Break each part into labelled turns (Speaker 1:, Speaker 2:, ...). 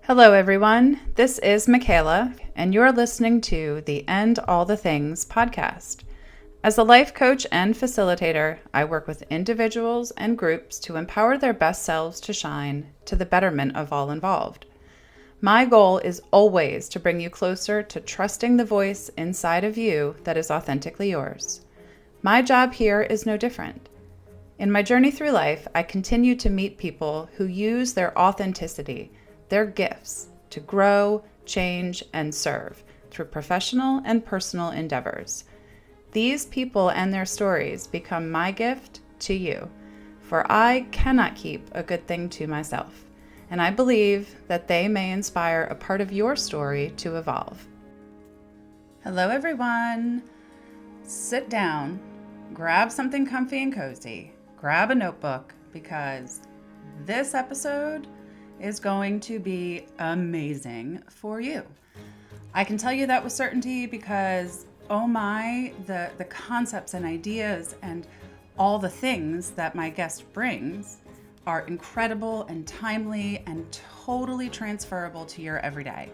Speaker 1: Hello, everyone. This is Michaela, and you're listening to the End All the Things podcast. As a life coach and facilitator, I work with individuals and groups to empower their best selves to shine to the betterment of all involved. My goal is always to bring you closer to trusting the voice inside of you that is authentically yours. My job here is no different. In my journey through life, I continue to meet people who use their authenticity, their gifts, to grow, change, and serve through professional and personal endeavors. These people and their stories become my gift to you, for I cannot keep a good thing to myself, and I believe that they may inspire a part of your story to evolve. Hello, everyone. Sit down, grab something comfy and cozy, grab a notebook, because this episode is going to be amazing for you. I can tell you that with certainty because, oh my, the concepts and ideas and all the things that my guest brings are incredible and timely and totally transferable to your everyday.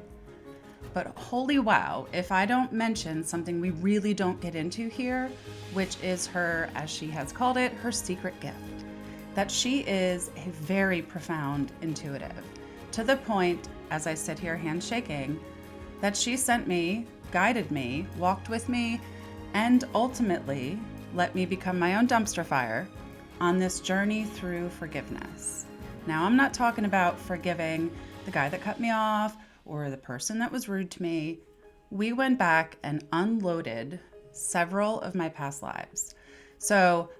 Speaker 1: But holy wow, if I don't mention something we really don't get into here, which is her, as she has called it, her secret gift, that she is a very profound intuitive, to the point, as I sit here handshaking, that she sent me, guided me, walked with me, and ultimately let me become my own dumpster fire on this journey through forgiveness. Now, I'm not talking about forgiving the guy that cut me off or the person that was rude to me. We went back and unloaded several of my past lives. So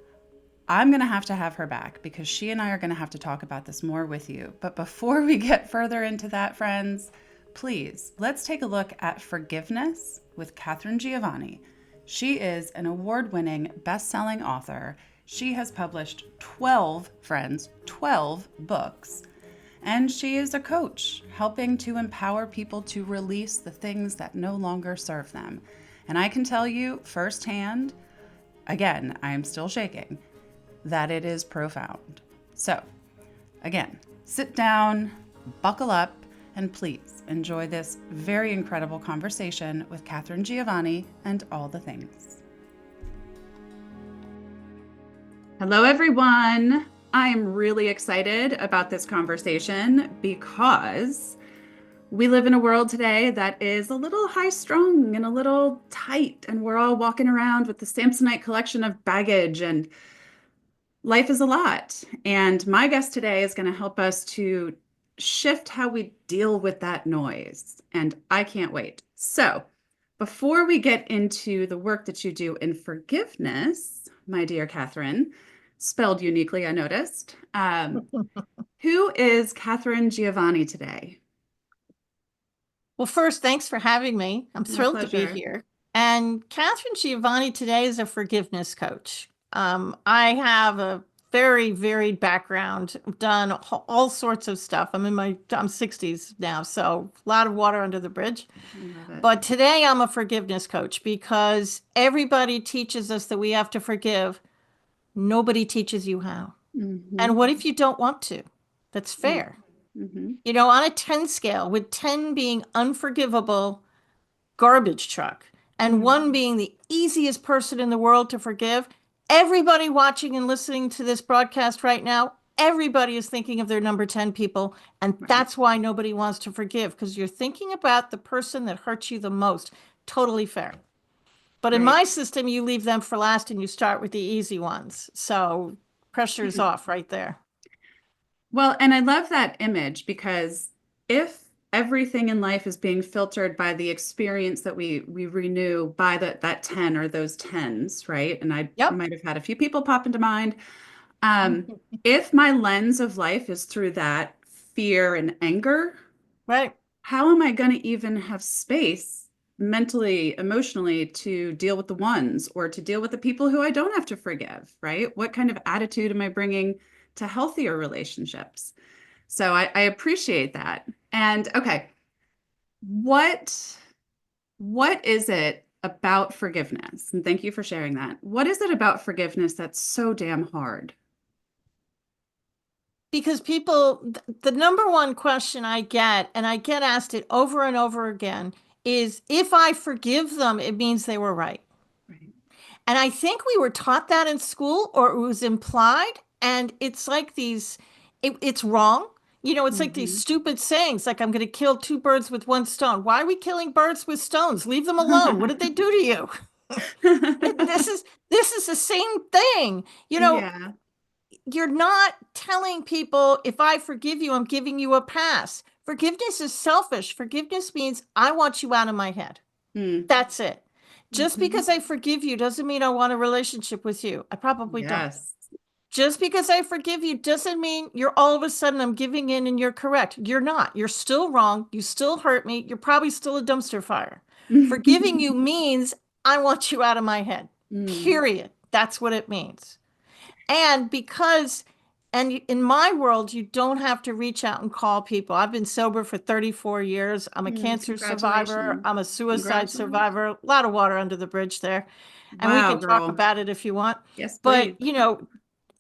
Speaker 1: I'm going to have her back because she and I are going to have to talk about this more with you. But before we get further into that, friends, please, let's take a look at Forgiveness with Katharine Giovanni. She is an award-winning, best-selling author. She has published 12 books. And she is a coach, helping to empower people to release the things that no longer serve them. And I can tell you firsthand, again, I am still shaking, that it is profound. So, again, sit down, buckle up, and please enjoy this very incredible conversation with Katharine Giovanni and all the things. Hello, everyone. I am really excited about this conversation because we live in a world today that is a little high-strung and a little tight, and we're all walking around with the Samsonite collection of baggage, and life is a lot. And my guest today is going to help us to shift how we deal with that noise. And I can't wait. So, before we get into the work that you do in forgiveness, my dear Katharine, spelled uniquely, I noticed, who is Katharine Giovanni today?
Speaker 2: Well, first, thanks for having me. I'm thrilled to be here. And Katharine Giovanni today is a forgiveness coach. I have a very varied background. I've done all sorts of stuff. I'm 60s now, so a lot of water under the bridge. But today I'm a forgiveness coach because everybody teaches us that we have to forgive. Nobody teaches you how.
Speaker 1: Mm-hmm.
Speaker 2: And what if you don't want to? That's fair.
Speaker 1: Mm-hmm.
Speaker 2: You know, on a 10 scale, with 10 being unforgivable garbage truck and 1 being the easiest person in the world to forgive, everybody watching and listening to this broadcast right now, everybody is thinking of their number 10 people. And that's why nobody wants to forgive, because you're thinking about the person that hurts you the most. Totally fair. But in my system, you leave them for last and you start with the easy ones. So pressure's off right there.
Speaker 1: Well, and I love that image because if everything in life is being filtered by the experience that we renew by that 10 or those tens, right? And I might have had a few people pop into mind. If my lens of life is through that fear and anger,
Speaker 2: right?
Speaker 1: How am I going to even have space mentally, emotionally to deal with the ones or to deal with the people who I don't have to forgive, right? What kind of attitude am I bringing to healthier relationships? So I appreciate that. And okay, what is it about forgiveness? And thank you for sharing that. What is it about forgiveness that's so damn hard?
Speaker 2: because the number one question I get, and I get asked it over and over again, is if I forgive them, it means they were right.
Speaker 1: Right.
Speaker 2: And I think we were taught that in school, or it was implied. And it's like it's wrong. It's like these
Speaker 1: Hmm.
Speaker 2: stupid sayings, like I'm going to kill two birds with one stone. Why are we killing birds with stones? Leave them alone. What did they do to you? This is the same thing.
Speaker 1: Yeah.
Speaker 2: You're not telling people, if I forgive you, I'm giving you a pass. Forgiveness is selfish. Forgiveness means I want you out of my head.
Speaker 1: Mm.
Speaker 2: That's it. Just
Speaker 1: Hmm.
Speaker 2: because I forgive you doesn't mean I want a relationship with you. I probably don't.
Speaker 1: Yes.
Speaker 2: Just because I forgive you doesn't mean you're all of a sudden I'm giving in and you're correct. You're not. You're still wrong. You still hurt me. You're probably still a dumpster fire. Forgiving you means I want you out of my head.
Speaker 1: Mm.
Speaker 2: Period. That's what it means. And in my world, you don't have to reach out and call people. I've been sober for 34 years. I'm a
Speaker 1: Mm.
Speaker 2: cancer survivor.
Speaker 1: Congratulations.
Speaker 2: I'm a suicide
Speaker 1: Congratulations.
Speaker 2: survivor. A lot of water under the bridge there. And we
Speaker 1: Wow,
Speaker 2: can talk
Speaker 1: girl.
Speaker 2: about it if you want.
Speaker 1: Yes,
Speaker 2: But,
Speaker 1: please.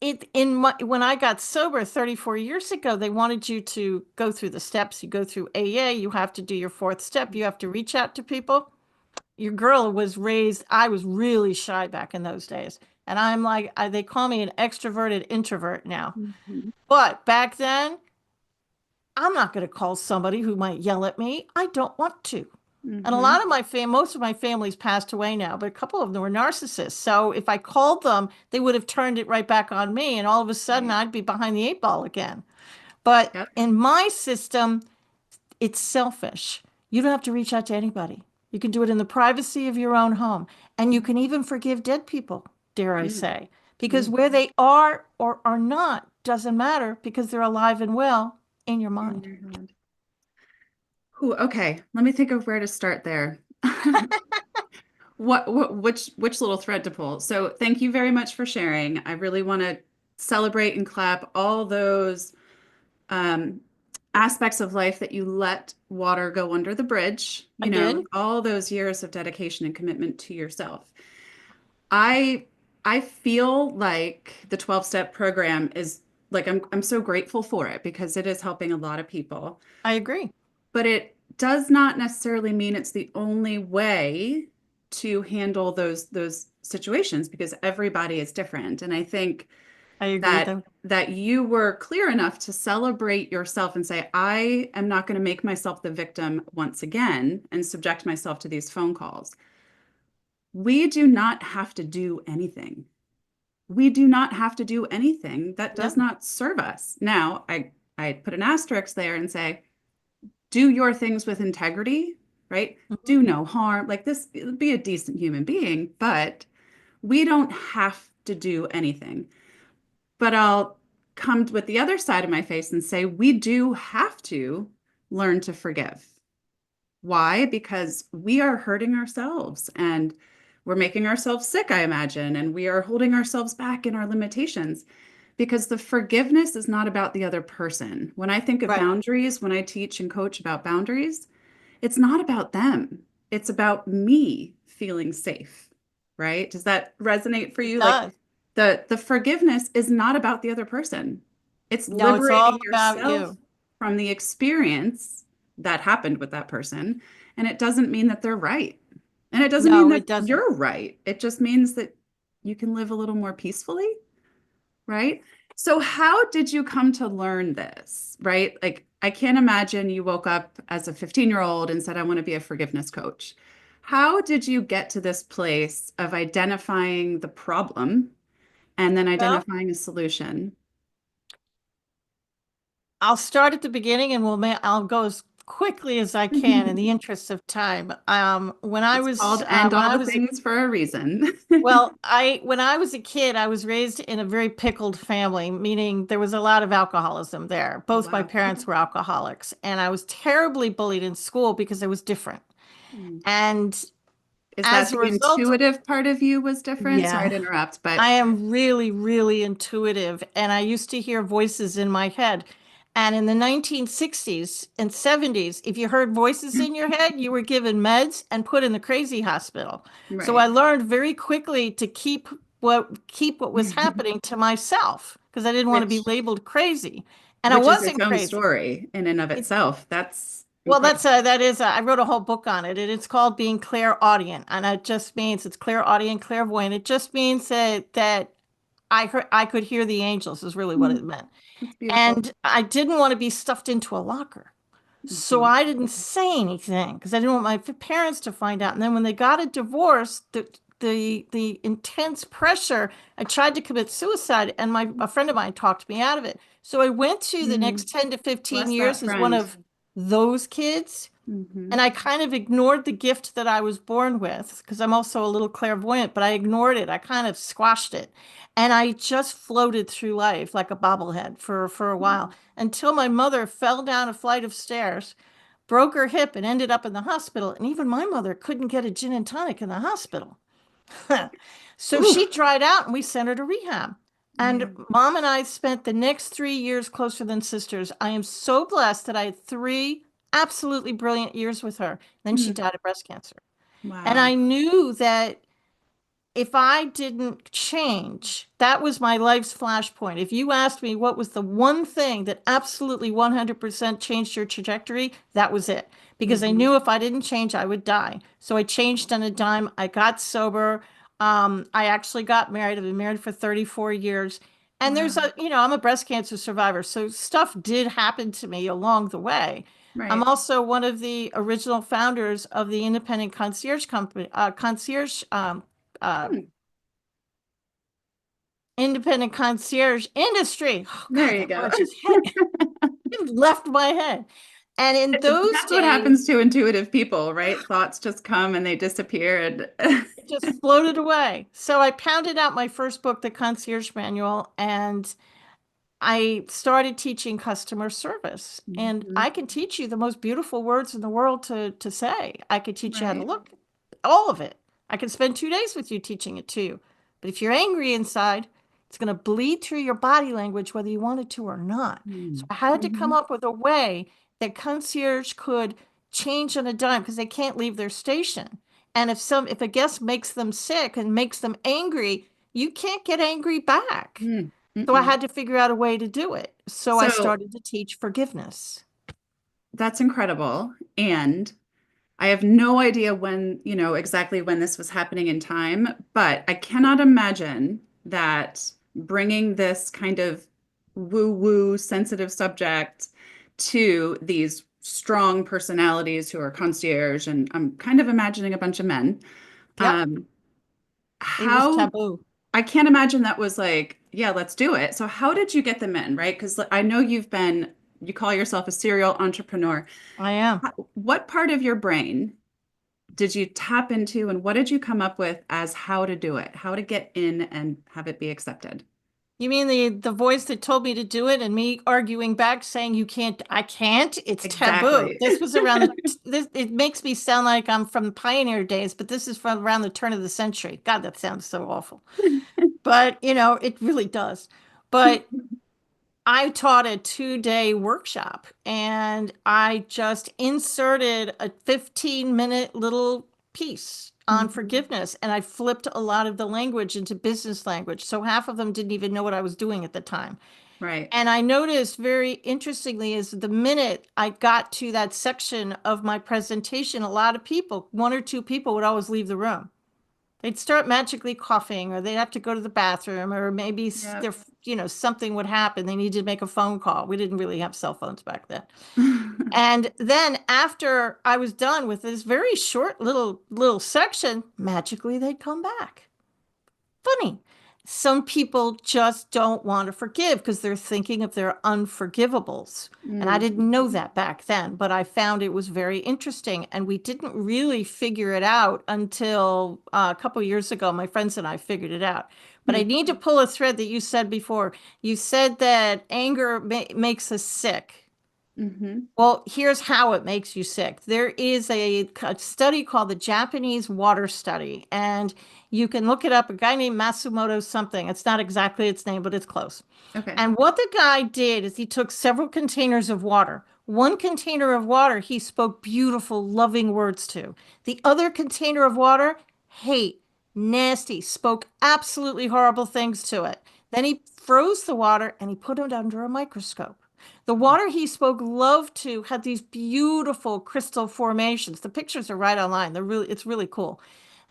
Speaker 2: when I got sober 34 years ago, they wanted you to go through the steps. You go through AA, you have to do your fourth step. You have to reach out to people. Your girl was raised, I was really shy back in those days. And I'm like, they call me an extroverted introvert now.
Speaker 1: Mhm.
Speaker 2: But back then, I'm not going to call somebody who might yell at me. I don't want to. And a
Speaker 1: Mhm.
Speaker 2: lot of most of my family's passed away now, but a couple of them were narcissists. So if I called them, they would have turned it right back on me. And all of a sudden,
Speaker 1: Right.
Speaker 2: I'd be behind the eight ball again. But
Speaker 1: Yep.
Speaker 2: in my system, it's selfish. You don't have to reach out to anybody. You can do it in the privacy of your own home. And you can even forgive dead people, dare I
Speaker 1: Mm.
Speaker 2: say, because
Speaker 1: Mm.
Speaker 2: where they are or are not doesn't matter because they're alive and well in your
Speaker 1: In
Speaker 2: mind.
Speaker 1: your head. Ooh, okay, let me think of where to start there. Which little thread to pull. So thank you very much for sharing. I really want to celebrate and clap all those um, aspects of life that you let water go under the bridge,
Speaker 2: I did.
Speaker 1: all those years of dedication and commitment to yourself. I I feel like the 12-step program is like I'm so grateful for it because it is helping a lot of people.
Speaker 2: I agree.
Speaker 1: But it does not necessarily mean it's the only way to handle those situations because everybody is different. And I think
Speaker 2: I agree,
Speaker 1: that
Speaker 2: though.
Speaker 1: that you were clear enough to celebrate yourself and say, I am not going to make myself the victim once again and subject myself to these phone calls. We do not have to do anything. We do not have to do anything that does
Speaker 2: No.
Speaker 1: not serve us. Now, I put an asterisk there and say, do your things with integrity, right?
Speaker 2: Mhm.
Speaker 1: Do no harm. Like this, be a decent human being, but we don't have to do anything. But I'll come with the other side of my face and say, we do have to learn to forgive. Why? Because we are hurting ourselves and we're making ourselves sick, I imagine, and we are holding ourselves back in our limitations because the forgiveness is not about the other person. When I think of
Speaker 2: Right.
Speaker 1: boundaries, when I teach and coach about boundaries, it's not about them. It's about me feeling safe, right? Does that resonate for
Speaker 2: It
Speaker 1: you? Like
Speaker 2: does.
Speaker 1: the forgiveness is not about the other person. It's
Speaker 2: No, it's all
Speaker 1: liberating
Speaker 2: about
Speaker 1: yourself
Speaker 2: you.
Speaker 1: from the experience that happened with that person. And it doesn't mean that they're right. And it doesn't mean
Speaker 2: No,
Speaker 1: that
Speaker 2: it doesn't.
Speaker 1: you're right. It just means that you can live a little more peacefully, right? So, how did you come to learn this, right? Like, I can't imagine you woke up as a 15-year-old and said, I want to be a forgiveness coach. How did you get to this place of identifying the problem and then
Speaker 2: Well,
Speaker 1: identifying a solution?
Speaker 2: I'll start at the beginning and I'll go as quickly as I can in the interest of time.
Speaker 1: It's called End
Speaker 2: When
Speaker 1: All
Speaker 2: I
Speaker 1: the
Speaker 2: was
Speaker 1: Things for a reason.
Speaker 2: when I was a kid, I was raised in a very pickled family, meaning there was a lot of alcoholism there.
Speaker 1: Oh,
Speaker 2: Both my
Speaker 1: wow. Okay.
Speaker 2: parents were alcoholics, and I was terribly bullied in school because I was different.
Speaker 1: Hmm.
Speaker 2: And
Speaker 1: Is that
Speaker 2: as a
Speaker 1: the
Speaker 2: result,
Speaker 1: intuitive part of you was different? Sorry
Speaker 2: yeah,
Speaker 1: to interrupt, but
Speaker 2: I am really, really intuitive, and I used to hear voices in my head. And in the 1960s and 70s, if you heard voices in your head, you were given meds and put in the crazy hospital. So I
Speaker 1: right.
Speaker 2: learned very quickly to keep what was happening to myself because I didn't want to be
Speaker 1: Which
Speaker 2: labeled crazy. And I
Speaker 1: which is its
Speaker 2: wasn't
Speaker 1: own
Speaker 2: crazy.
Speaker 1: story in and of
Speaker 2: It,
Speaker 1: itself. That's
Speaker 2: well,
Speaker 1: incredible.
Speaker 2: I wrote a whole book on it, and it's called Being Clairaudient, and it just means it's clairaudient, clairvoyant. It just means that I could hear the angels is really what
Speaker 1: Hmm,
Speaker 2: it meant.
Speaker 1: that's beautiful.
Speaker 2: And I didn't want to be stuffed into a locker. So
Speaker 1: Hmm.
Speaker 2: I didn't say anything because I didn't want my parents to find out. And then when they got a divorce, the intense pressure, I tried to commit suicide, and a friend of mine talked me out of it. So I went to the
Speaker 1: Hmm.
Speaker 2: next 10 to 15
Speaker 1: Bless that
Speaker 2: years as one
Speaker 1: friend.
Speaker 2: of those kids.
Speaker 1: Hmm.
Speaker 2: And I kind of ignored the gift that I was born with because I'm also a little clairvoyant, but I ignored it. I kind of squashed it. And I just floated through life like a bobblehead for a while until my mother fell down a flight of stairs, broke her hip, and ended up in the hospital. And even my mother couldn't get a gin and tonic in the hospital. So
Speaker 1: Ooh,
Speaker 2: she dried out and we sent her to rehab. And
Speaker 1: man.
Speaker 2: mom and I spent the next 3 years closer than sisters. I am so blessed that I had 3 absolutely brilliant years with her. Then she
Speaker 1: Hmm.
Speaker 2: died of breast cancer. And
Speaker 1: Wow.
Speaker 2: I knew that if I didn't change, that was my life's flashpoint. If you asked me what was the one thing that absolutely 100% changed your trajectory, that was it. Because I
Speaker 1: Hmm.
Speaker 2: knew if I didn't change, I would die. So I changed on a dime. I got sober. I actually got married. I've been married for 34 years. And
Speaker 1: Wow.
Speaker 2: I'm a breast cancer survivor. So stuff did happen to me along the way. I'm
Speaker 1: Right.
Speaker 2: also one of the original founders of the independent concierge company, uh,
Speaker 1: Hmm.
Speaker 2: independent concierge industry. Oh
Speaker 1: There
Speaker 2: God,
Speaker 1: you
Speaker 2: that
Speaker 1: go.
Speaker 2: word just it left my head. And in those
Speaker 1: That's what
Speaker 2: days,
Speaker 1: happens to intuitive people, right? Thoughts just come and they disappear. And
Speaker 2: it just floated away. So I pounded out my first book, The Concierge Manual, and I started teaching customer service. And
Speaker 1: Mhm.
Speaker 2: I can teach you the most beautiful words in the world to say. I could teach you how to
Speaker 1: Right.
Speaker 2: look, all of it. I could spend 2 days with you teaching it to you. But if you're angry inside, it's going to bleed through your body language, whether you wanted to or not. So I had to come
Speaker 1: Mm-hmm.
Speaker 2: up with a way that concierge could change on a dime because they can't leave their station. And if a guest makes them sick and makes them angry, you can't get angry back. So I
Speaker 1: Mm-mm.
Speaker 2: had to figure out a way to do it. So I
Speaker 1: So
Speaker 2: started to teach forgiveness.
Speaker 1: that's incredible. And I have no idea when, exactly when this was happening in time, but I cannot imagine that bringing this kind of woo-woo sensitive subject to these strong personalities who are concierge, and I'm kind of imagining a bunch of men.
Speaker 2: Yep,
Speaker 1: Um,
Speaker 2: it was
Speaker 1: how
Speaker 2: taboo.
Speaker 1: I can't imagine that was like, yeah, let's do it. So how did you get them in, right? Because I know you call yourself a serial entrepreneur.
Speaker 2: I am.
Speaker 1: What part of your brain did you tap into and what did you come up with as how to do it, how to get in and have it be accepted?
Speaker 2: You mean the voice that told me to do it and me arguing back saying you can't, I can't? It's taboo.
Speaker 1: Exactly.
Speaker 2: This was around this it makes me sound like I'm from the pioneer days, but this is from around the turn of the century. God, that sounds so awful. But, it really does. But I taught a 2-day workshop and I just inserted a 15-minute little piece on
Speaker 1: Mhm.
Speaker 2: forgiveness and I flipped a lot of the language into business language. So half of them didn't even know what I was doing at the time.
Speaker 1: Right.
Speaker 2: And I noticed very interestingly is the minute I got to that section of my presentation, a lot of people, one or two people would always leave the room. They'd start magically coughing, or they'd have to go to the bathroom, or maybe
Speaker 1: Yep.
Speaker 2: something would happen. They needed to make a phone call. We didn't really have cell phones back then. And then after I was done with this very short little section, magically they'd come back. Funny. Some people just don't want to forgive because they're thinking of their unforgivables. And I didn't know
Speaker 1: Mhm.
Speaker 2: that back then, but I found it was very interesting. And we didn't really figure it out until a couple years ago. My friends and I figured it out. But I need to pull a thread that you said before. You said that anger makes us sick.
Speaker 1: Mhm.
Speaker 2: Well, here's how it makes you sick. There is a study called the Japanese water study, and you can look it up. A guy named Masumoto something. It's not exactly its name, but it's close.
Speaker 1: Okay.
Speaker 2: And what the guy did is he took several containers of water. One container of water he spoke beautiful, loving words to. The other container of water, hate, nasty, spoke absolutely horrible things to it. Then he froze the water and he put it under a microscope. The water he spoke love to had these beautiful crystal formations. The pictures are right online. It's really cool.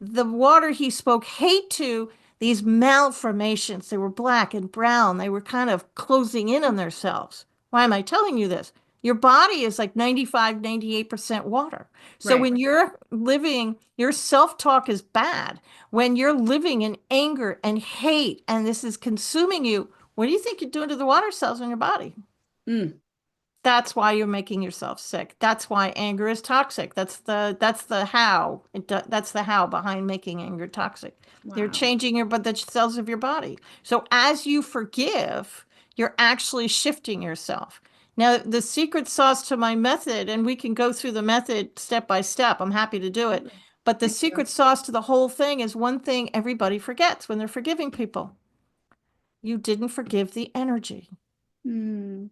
Speaker 2: The water he spoke hate to, these malformations. They were black and brown. They were kind of closing in on themselves. Why am I telling you this? Your body is like 95, 98% water. So
Speaker 1: Right.
Speaker 2: when you're living, your self-talk is bad. When you're living in anger and hate, and this is consuming you, what do you think you're doing to the water cells in your body?
Speaker 1: Mm.
Speaker 2: That's why you're making yourself sick. That's why anger is toxic. That's the how. That's the how behind making anger toxic. You're
Speaker 1: Wow.
Speaker 2: changing but the cells of your body. So as you forgive, you're actually shifting yourself. Now, the secret sauce to my method, and we can go through the method step by step. I'm happy to do it. But the
Speaker 1: Thank you.
Speaker 2: secret sauce to the whole thing is one thing everybody forgets when they're forgiving people. You didn't forgive the energy.
Speaker 1: Mm.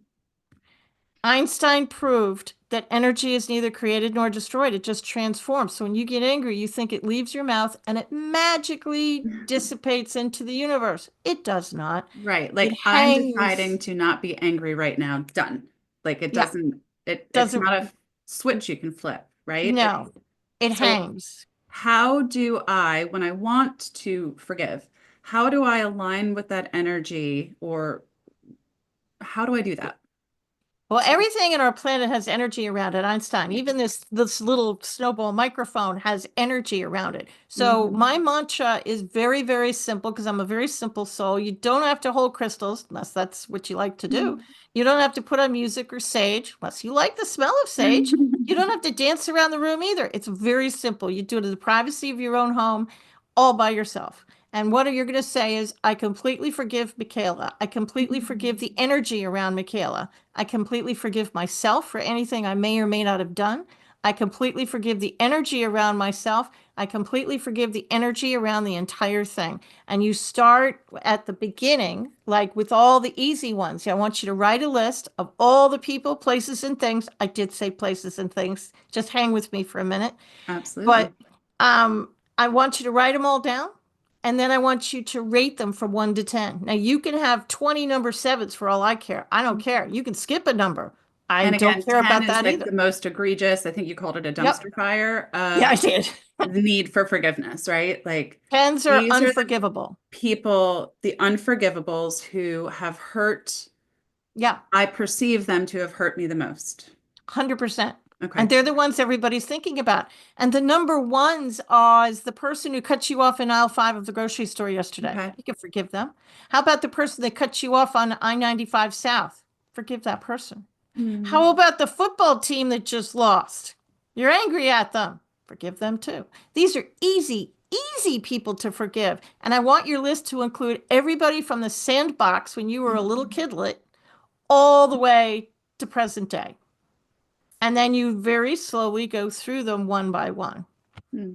Speaker 2: Einstein proved that energy is neither created nor destroyed, it just transforms. So when you get angry, you think it leaves your mouth and it magically dissipates into the universe. It does not.
Speaker 1: Right.
Speaker 2: It
Speaker 1: Like I'm deciding
Speaker 2: hangs.
Speaker 1: to not be angry right now. Done. Like it
Speaker 2: Yeah,
Speaker 1: doesn't, it's
Speaker 2: doesn't,
Speaker 1: not a switch you can flip, right?
Speaker 2: no, it
Speaker 1: So
Speaker 2: hangs.
Speaker 1: how do I, when I want to forgive, how do I align with that energy or how do I do that?
Speaker 2: Well, everything in our planet has energy around it, Einstein. Even this little snowball microphone has energy around it. So
Speaker 1: Hmm.
Speaker 2: my mantra is very, very simple because I'm a very simple soul. You don't have to hold crystals unless that's what you like to do. You don't have to put on music or sage unless you like the smell of sage. You don't have to dance around the room either. It's very simple. You do it in the privacy of your own home, all by yourself. And what you're going to say is, I completely forgive Michaela. I completely forgive the energy around Michaela. I completely forgive myself for anything I may or may not have done. I completely forgive the energy around myself. I completely forgive the energy around the entire thing. And you start at the beginning, like with all the easy ones. I want you to write a list of all the people, places, and things. I did say places and things. Just hang with me for a minute. But
Speaker 1: Absolutely.
Speaker 2: I want you to write them all down. And then I want you to rate them from 1 to 10. Now you can have 20 number sevens for all I care. I don't care. You can skip a number. I
Speaker 1: And
Speaker 2: don't
Speaker 1: again,
Speaker 2: care
Speaker 1: 10
Speaker 2: about
Speaker 1: is
Speaker 2: that
Speaker 1: like the
Speaker 2: either.
Speaker 1: most egregious. I think you called it a
Speaker 2: Yep.
Speaker 1: dumpster fire
Speaker 2: Yeah, I
Speaker 1: of
Speaker 2: did.
Speaker 1: the need for forgiveness, right? Like
Speaker 2: Tens are
Speaker 1: these are the
Speaker 2: unforgivable.
Speaker 1: people, the unforgivables who have hurt,
Speaker 2: Yeah,
Speaker 1: I perceive them to have hurt me the most.
Speaker 2: 100%. And
Speaker 1: Okay.
Speaker 2: they're the ones everybody's thinking about. And the number ones are is the person who cut you off in aisle 5 of the grocery store yesterday.
Speaker 1: Okay.
Speaker 2: You can forgive them. How about the person that cut you off on I-95 South? Forgive that person.
Speaker 1: Hmm.
Speaker 2: How about the football team that just lost? You're angry at them. Forgive them too. These are easy, easy people to forgive. And I want your list to include everybody from the sandbox when you were a little kidlet all the way to present day. And then you very slowly go through them one by one.
Speaker 1: Hmm.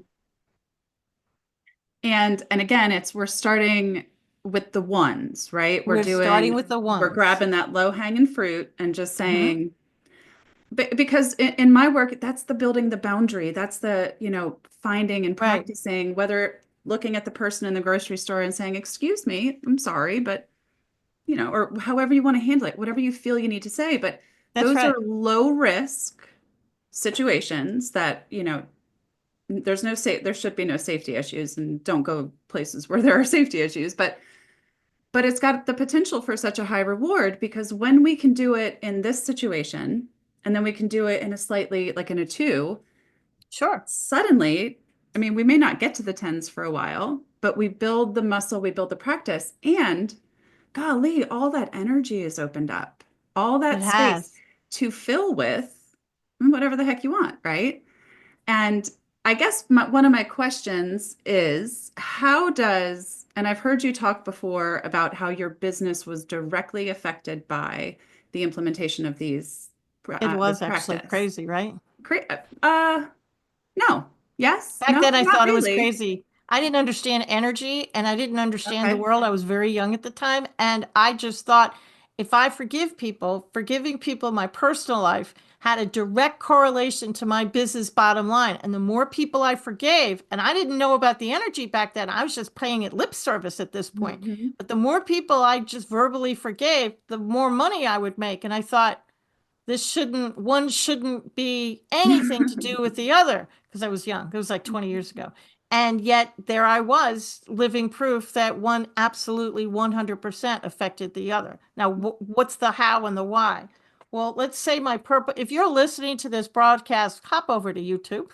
Speaker 1: And again, it's we're starting with the ones, right?
Speaker 2: We're starting with the
Speaker 1: We're
Speaker 2: ones.
Speaker 1: grabbing that low hanging fruit and just
Speaker 2: Hmm.
Speaker 1: saying, because in my work, that's the building the boundary. That's the, finding and
Speaker 2: Right.
Speaker 1: practicing, whether looking at the person in the grocery store and saying, excuse me, I'm sorry, but, or however you want to handle it, whatever you feel you need to say. But
Speaker 2: That's
Speaker 1: those are
Speaker 2: right.
Speaker 1: low risk situations that, there should be no safety issues and don't go places where there are safety issues. But it's got the potential for such a high reward because when we can do it in this situation, and then we can do it in a slightly like in a two,
Speaker 2: Sure.
Speaker 1: suddenly, I mean, we may not get to the tens for a while, but we build the muscle, we build the practice, and golly, all that energy is opened up, all
Speaker 2: It
Speaker 1: that space
Speaker 2: has.
Speaker 1: to fill with whatever the heck you want, right? And I guess one of my questions is how does, and I've heard you talk before about how your business was directly affected by the implementation of
Speaker 2: It
Speaker 1: this
Speaker 2: was actually
Speaker 1: practice.
Speaker 2: crazy, right?
Speaker 1: No. Yes?
Speaker 2: Back
Speaker 1: No,
Speaker 2: then, I
Speaker 1: not
Speaker 2: thought it was
Speaker 1: really.
Speaker 2: crazy. I didn't understand energy and I didn't understand the
Speaker 1: Okay.
Speaker 2: world. I was very young at the time. And I just thought if I forgive people, forgiving people in my personal life had a direct correlation to my business bottom line. And the more people I forgave, and I didn't know about the energy back then, I was just paying it lip service at this point.
Speaker 1: Mhm.
Speaker 2: But the more people I just verbally forgave, the more money I would make. And I thought, one shouldn't be anything to do with the other because I was young. It was like 20 years ago. And yet there I was living proof that one absolutely 100% affected the other. Now, what's the how and the why? Well, let's say my purpose, if you're listening to this broadcast, hop over to YouTube.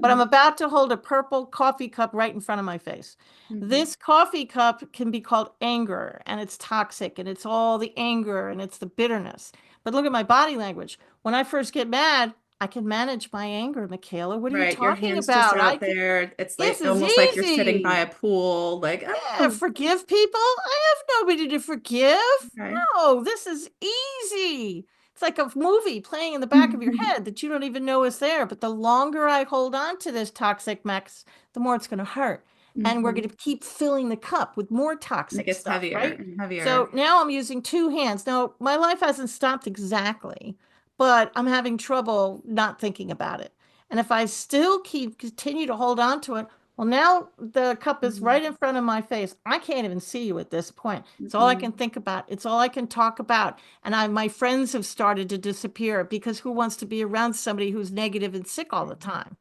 Speaker 2: But I'm about to hold a purple coffee cup right in front of my face.
Speaker 1: Mhm.
Speaker 2: This coffee cup can be called anger, and it's toxic, and it's all the anger, and it's the bitterness. But look at my body language. When I first get mad, I can manage my anger, Michaela. What are you
Speaker 1: Right, your
Speaker 2: talking
Speaker 1: hands just
Speaker 2: about?
Speaker 1: out there. It's
Speaker 2: This
Speaker 1: like
Speaker 2: is
Speaker 1: almost like you're sitting by
Speaker 2: easy.
Speaker 1: a pool, like,
Speaker 2: Yeah,
Speaker 1: oh,
Speaker 2: forgive people? I have nobody to forgive.
Speaker 1: okay.
Speaker 2: No, this is easy. It's like a movie playing in the back of your head that you don't even know is there. But the longer I hold on to this toxic mess, the more it's going to hurt. And we're going
Speaker 1: Mhm.
Speaker 2: to keep filling the cup with more
Speaker 1: It
Speaker 2: toxic
Speaker 1: gets
Speaker 2: stuff,
Speaker 1: heavier
Speaker 2: right?
Speaker 1: and heavier.
Speaker 2: So now I'm using two hands. Now, my life hasn't stopped exactly, but I'm having trouble not thinking about it. And if I still continue to hold on to it, well, now the cup is
Speaker 1: Mhm.
Speaker 2: right in front of my face. I can't even see you at this point. It's all I can
Speaker 1: Mhm.
Speaker 2: think about. It's all I can talk about. And my friends have started to disappear because who wants to be around somebody who's negative and sick all the time?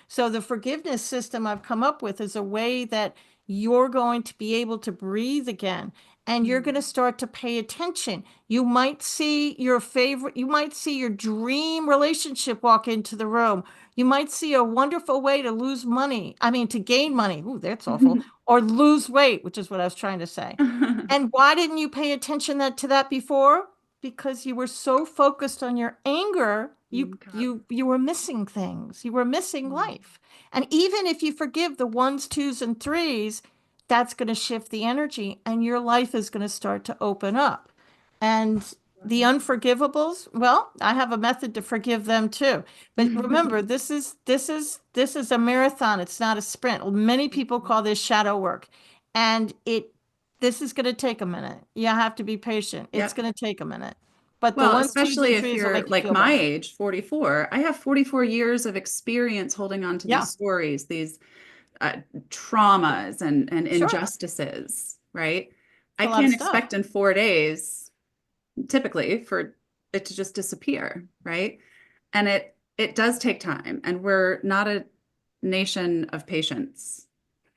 Speaker 2: So the forgiveness system I've come up with is a way that you're going to be able to breathe again and you're going to
Speaker 1: Mhm.
Speaker 2: start to pay attention. You might see your dream relationship walk into the room. You might see a wonderful way to lose money. I mean, to gain money. Ooh, that's awful. Or lose weight, which is what I was trying to say. And why didn't you pay attention to that before? Because you were so focused on your anger,
Speaker 1: Got
Speaker 2: you were missing things. You were missing
Speaker 1: mm,
Speaker 2: life. And even if you forgive the ones, twos, and threes, that's going to shift the energy and your life is going to start to open up. And the
Speaker 1: love
Speaker 2: unforgivables, well, I have a method to forgive them too. But remember,
Speaker 1: it.
Speaker 2: this is a marathon. It's not a sprint. Many people call this shadow work. And this is going to take a minute. You have to be patient. It's
Speaker 1: Yep.
Speaker 2: going to take a minute. But the
Speaker 1: Well,
Speaker 2: ones, twos,
Speaker 1: especially
Speaker 2: and
Speaker 1: if
Speaker 2: threes will
Speaker 1: you're
Speaker 2: make you
Speaker 1: like
Speaker 2: feel
Speaker 1: my
Speaker 2: better.
Speaker 1: age, 44. I have 44 years of experience holding on to
Speaker 2: Yeah,
Speaker 1: these stories, these uh, traumas and
Speaker 2: sure.
Speaker 1: injustices, right?
Speaker 2: It's
Speaker 1: I
Speaker 2: a lot of
Speaker 1: can't
Speaker 2: stuff.
Speaker 1: expect in 4 days, typically, for it to just disappear, right? And it does take time, and we're not a nation of patience.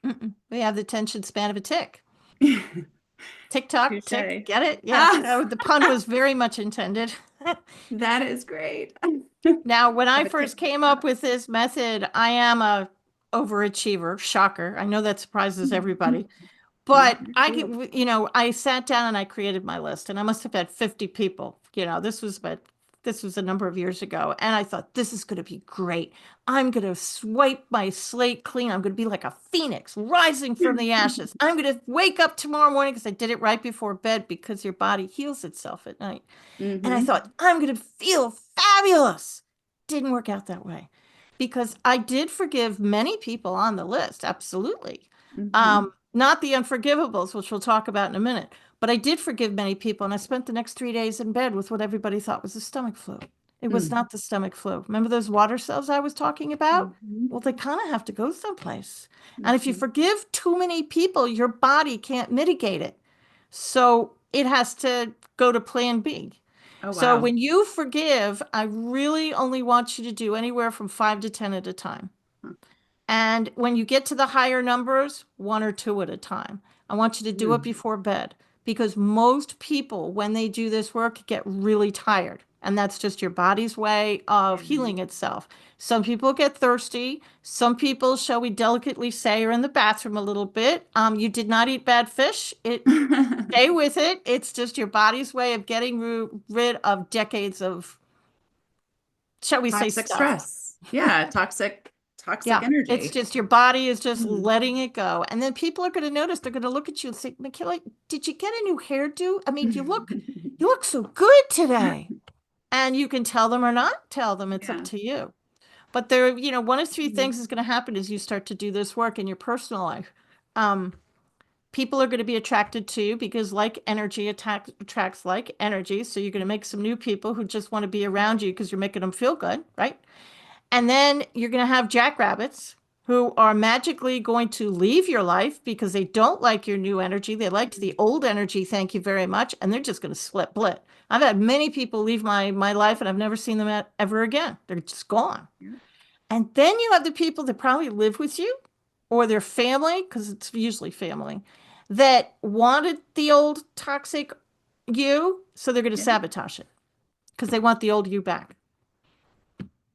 Speaker 2: Mm-mm. We have the attention span of a tick. Tick tock, tick.
Speaker 1: Touche.
Speaker 2: Get it? Yes.
Speaker 1: Ah,
Speaker 2: Oh, the pun was very much intended.
Speaker 1: that is great.
Speaker 2: Now, when I
Speaker 1: Have a
Speaker 2: first
Speaker 1: TikTok
Speaker 2: came up
Speaker 1: now.
Speaker 2: with this method, I am a overachiever. Shocker. I know that surprises everybody.
Speaker 1: No,
Speaker 2: But
Speaker 1: you're
Speaker 2: I
Speaker 1: cool.
Speaker 2: get, I sat down and I created my list, and I must have had 50 people. This was a number of years ago, and I thought this is going to be great. I'm going to swipe my slate clean. I'm going to be like a phoenix rising from the ashes. I'm going to wake up tomorrow morning because I did it right before bed because your body heals itself at night. And I
Speaker 1: Hmm.
Speaker 2: thought, I'm going to feel fabulous. Didn't work out that way because I did forgive many people on the list. Absolutely.
Speaker 1: Hmm.
Speaker 2: Not the unforgivables, which we'll talk about in a minute, but I did forgive many people. And I spent the next 3 days in bed with what everybody thought was a stomach flu. It was
Speaker 1: Mm.
Speaker 2: not the stomach flu. Remember those water cells I was talking about?
Speaker 1: Hmm.
Speaker 2: Well, they kind of have to go someplace. And if you
Speaker 1: Hmm.
Speaker 2: forgive too many people, your body can't mitigate it. So it has to go to plan B.
Speaker 1: Oh,
Speaker 2: So
Speaker 1: wow.
Speaker 2: when you forgive, I really only want you to do anywhere from 5 to 10 at a time.
Speaker 1: Huh.
Speaker 2: And when you get to the higher numbers, one or two at a time. I want you to do it
Speaker 1: Mm.
Speaker 2: before bed because most people, when they do this work, get really tired. And that's just your body's way of healing itself. Some people get thirsty. Some people, shall we delicately say, are in the bathroom a little bit. You did not eat bad fish. Stay with it. It's just your body's way of getting rid of decades of, shall we say,
Speaker 1: Toxic
Speaker 2: stuff.
Speaker 1: stress. Yeah, toxic
Speaker 2: Yeah, it's
Speaker 1: energy.
Speaker 2: just your body is just
Speaker 1: Mm.
Speaker 2: letting it go. And then people are going to notice, they're going to look at you and say, Michaela, did you get a new hairdo? I mean, you look so good today. And you can tell them or not tell them. It's up
Speaker 1: Yeah.
Speaker 2: to you. But one of three
Speaker 1: Mm.
Speaker 2: things is going to happen as you start to do this work in your personal life. Um, people are going to be attracted to, because like energy attracts like energy. So you're going to make some new people who just want to be around you because you're making them feel good, right? And then you're going to have jackrabbits who are magically going to leave your life because they don't like your new energy. They liked the old energy, thank you very much, and they're just going to split. I've had many people leave my life and I've never seen them ever again. They're just gone.
Speaker 1: Yeah.
Speaker 2: And then you have the people that probably live with you or their family, because it's usually family, that wanted the old toxic you, so they're going to
Speaker 1: Yeah.
Speaker 2: sabotage it because they want the old you back.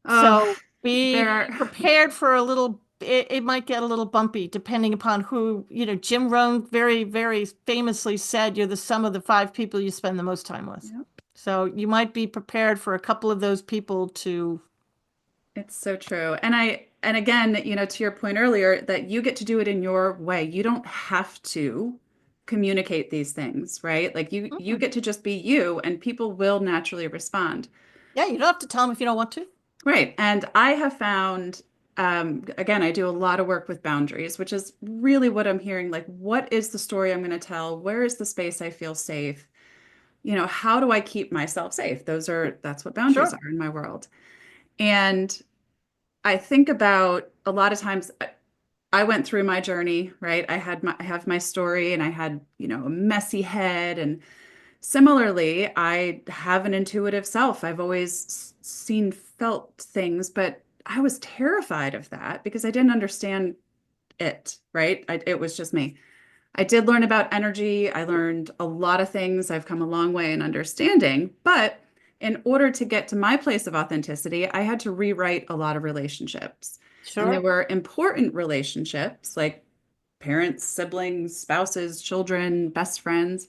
Speaker 1: Oh,
Speaker 2: So
Speaker 1: there
Speaker 2: be
Speaker 1: are.
Speaker 2: prepared for a little, it might get a little bumpy depending upon who, Jim Rohn very, very famously said you're the sum of the five people you spend the most time with.
Speaker 1: Yep.
Speaker 2: So you might be prepared for a couple of those people to,
Speaker 1: It's so true. And again, to your point earlier, that you get to do it in your way. You don't have to communicate these things, right? Like you
Speaker 2: mm,
Speaker 1: get to just be you and people will naturally respond.
Speaker 2: yeah, you don't have to tell them if you don't want to.
Speaker 1: Right. And I have found, again, I do a lot of work with boundaries, which is really what I'm hearing. Like, what is the story I'm going to tell? Where is the space I feel safe? How do I keep myself safe? That's what boundaries
Speaker 2: Sure.
Speaker 1: are in my world. And I think about a lot of times I went through my journey, right? I have my story and I had, a messy head. And similarly, I have an intuitive self. I've always seen, felt things, but I was terrified of that because I didn't understand it, right? It was just me. I did learn about energy. I learned a lot of things. I've come a long way in understanding, but in order to get to my place of authenticity, I had to rewrite a lot of relationships. And there
Speaker 2: Sure.
Speaker 1: were important relationships like parents, siblings, spouses, children, best friends.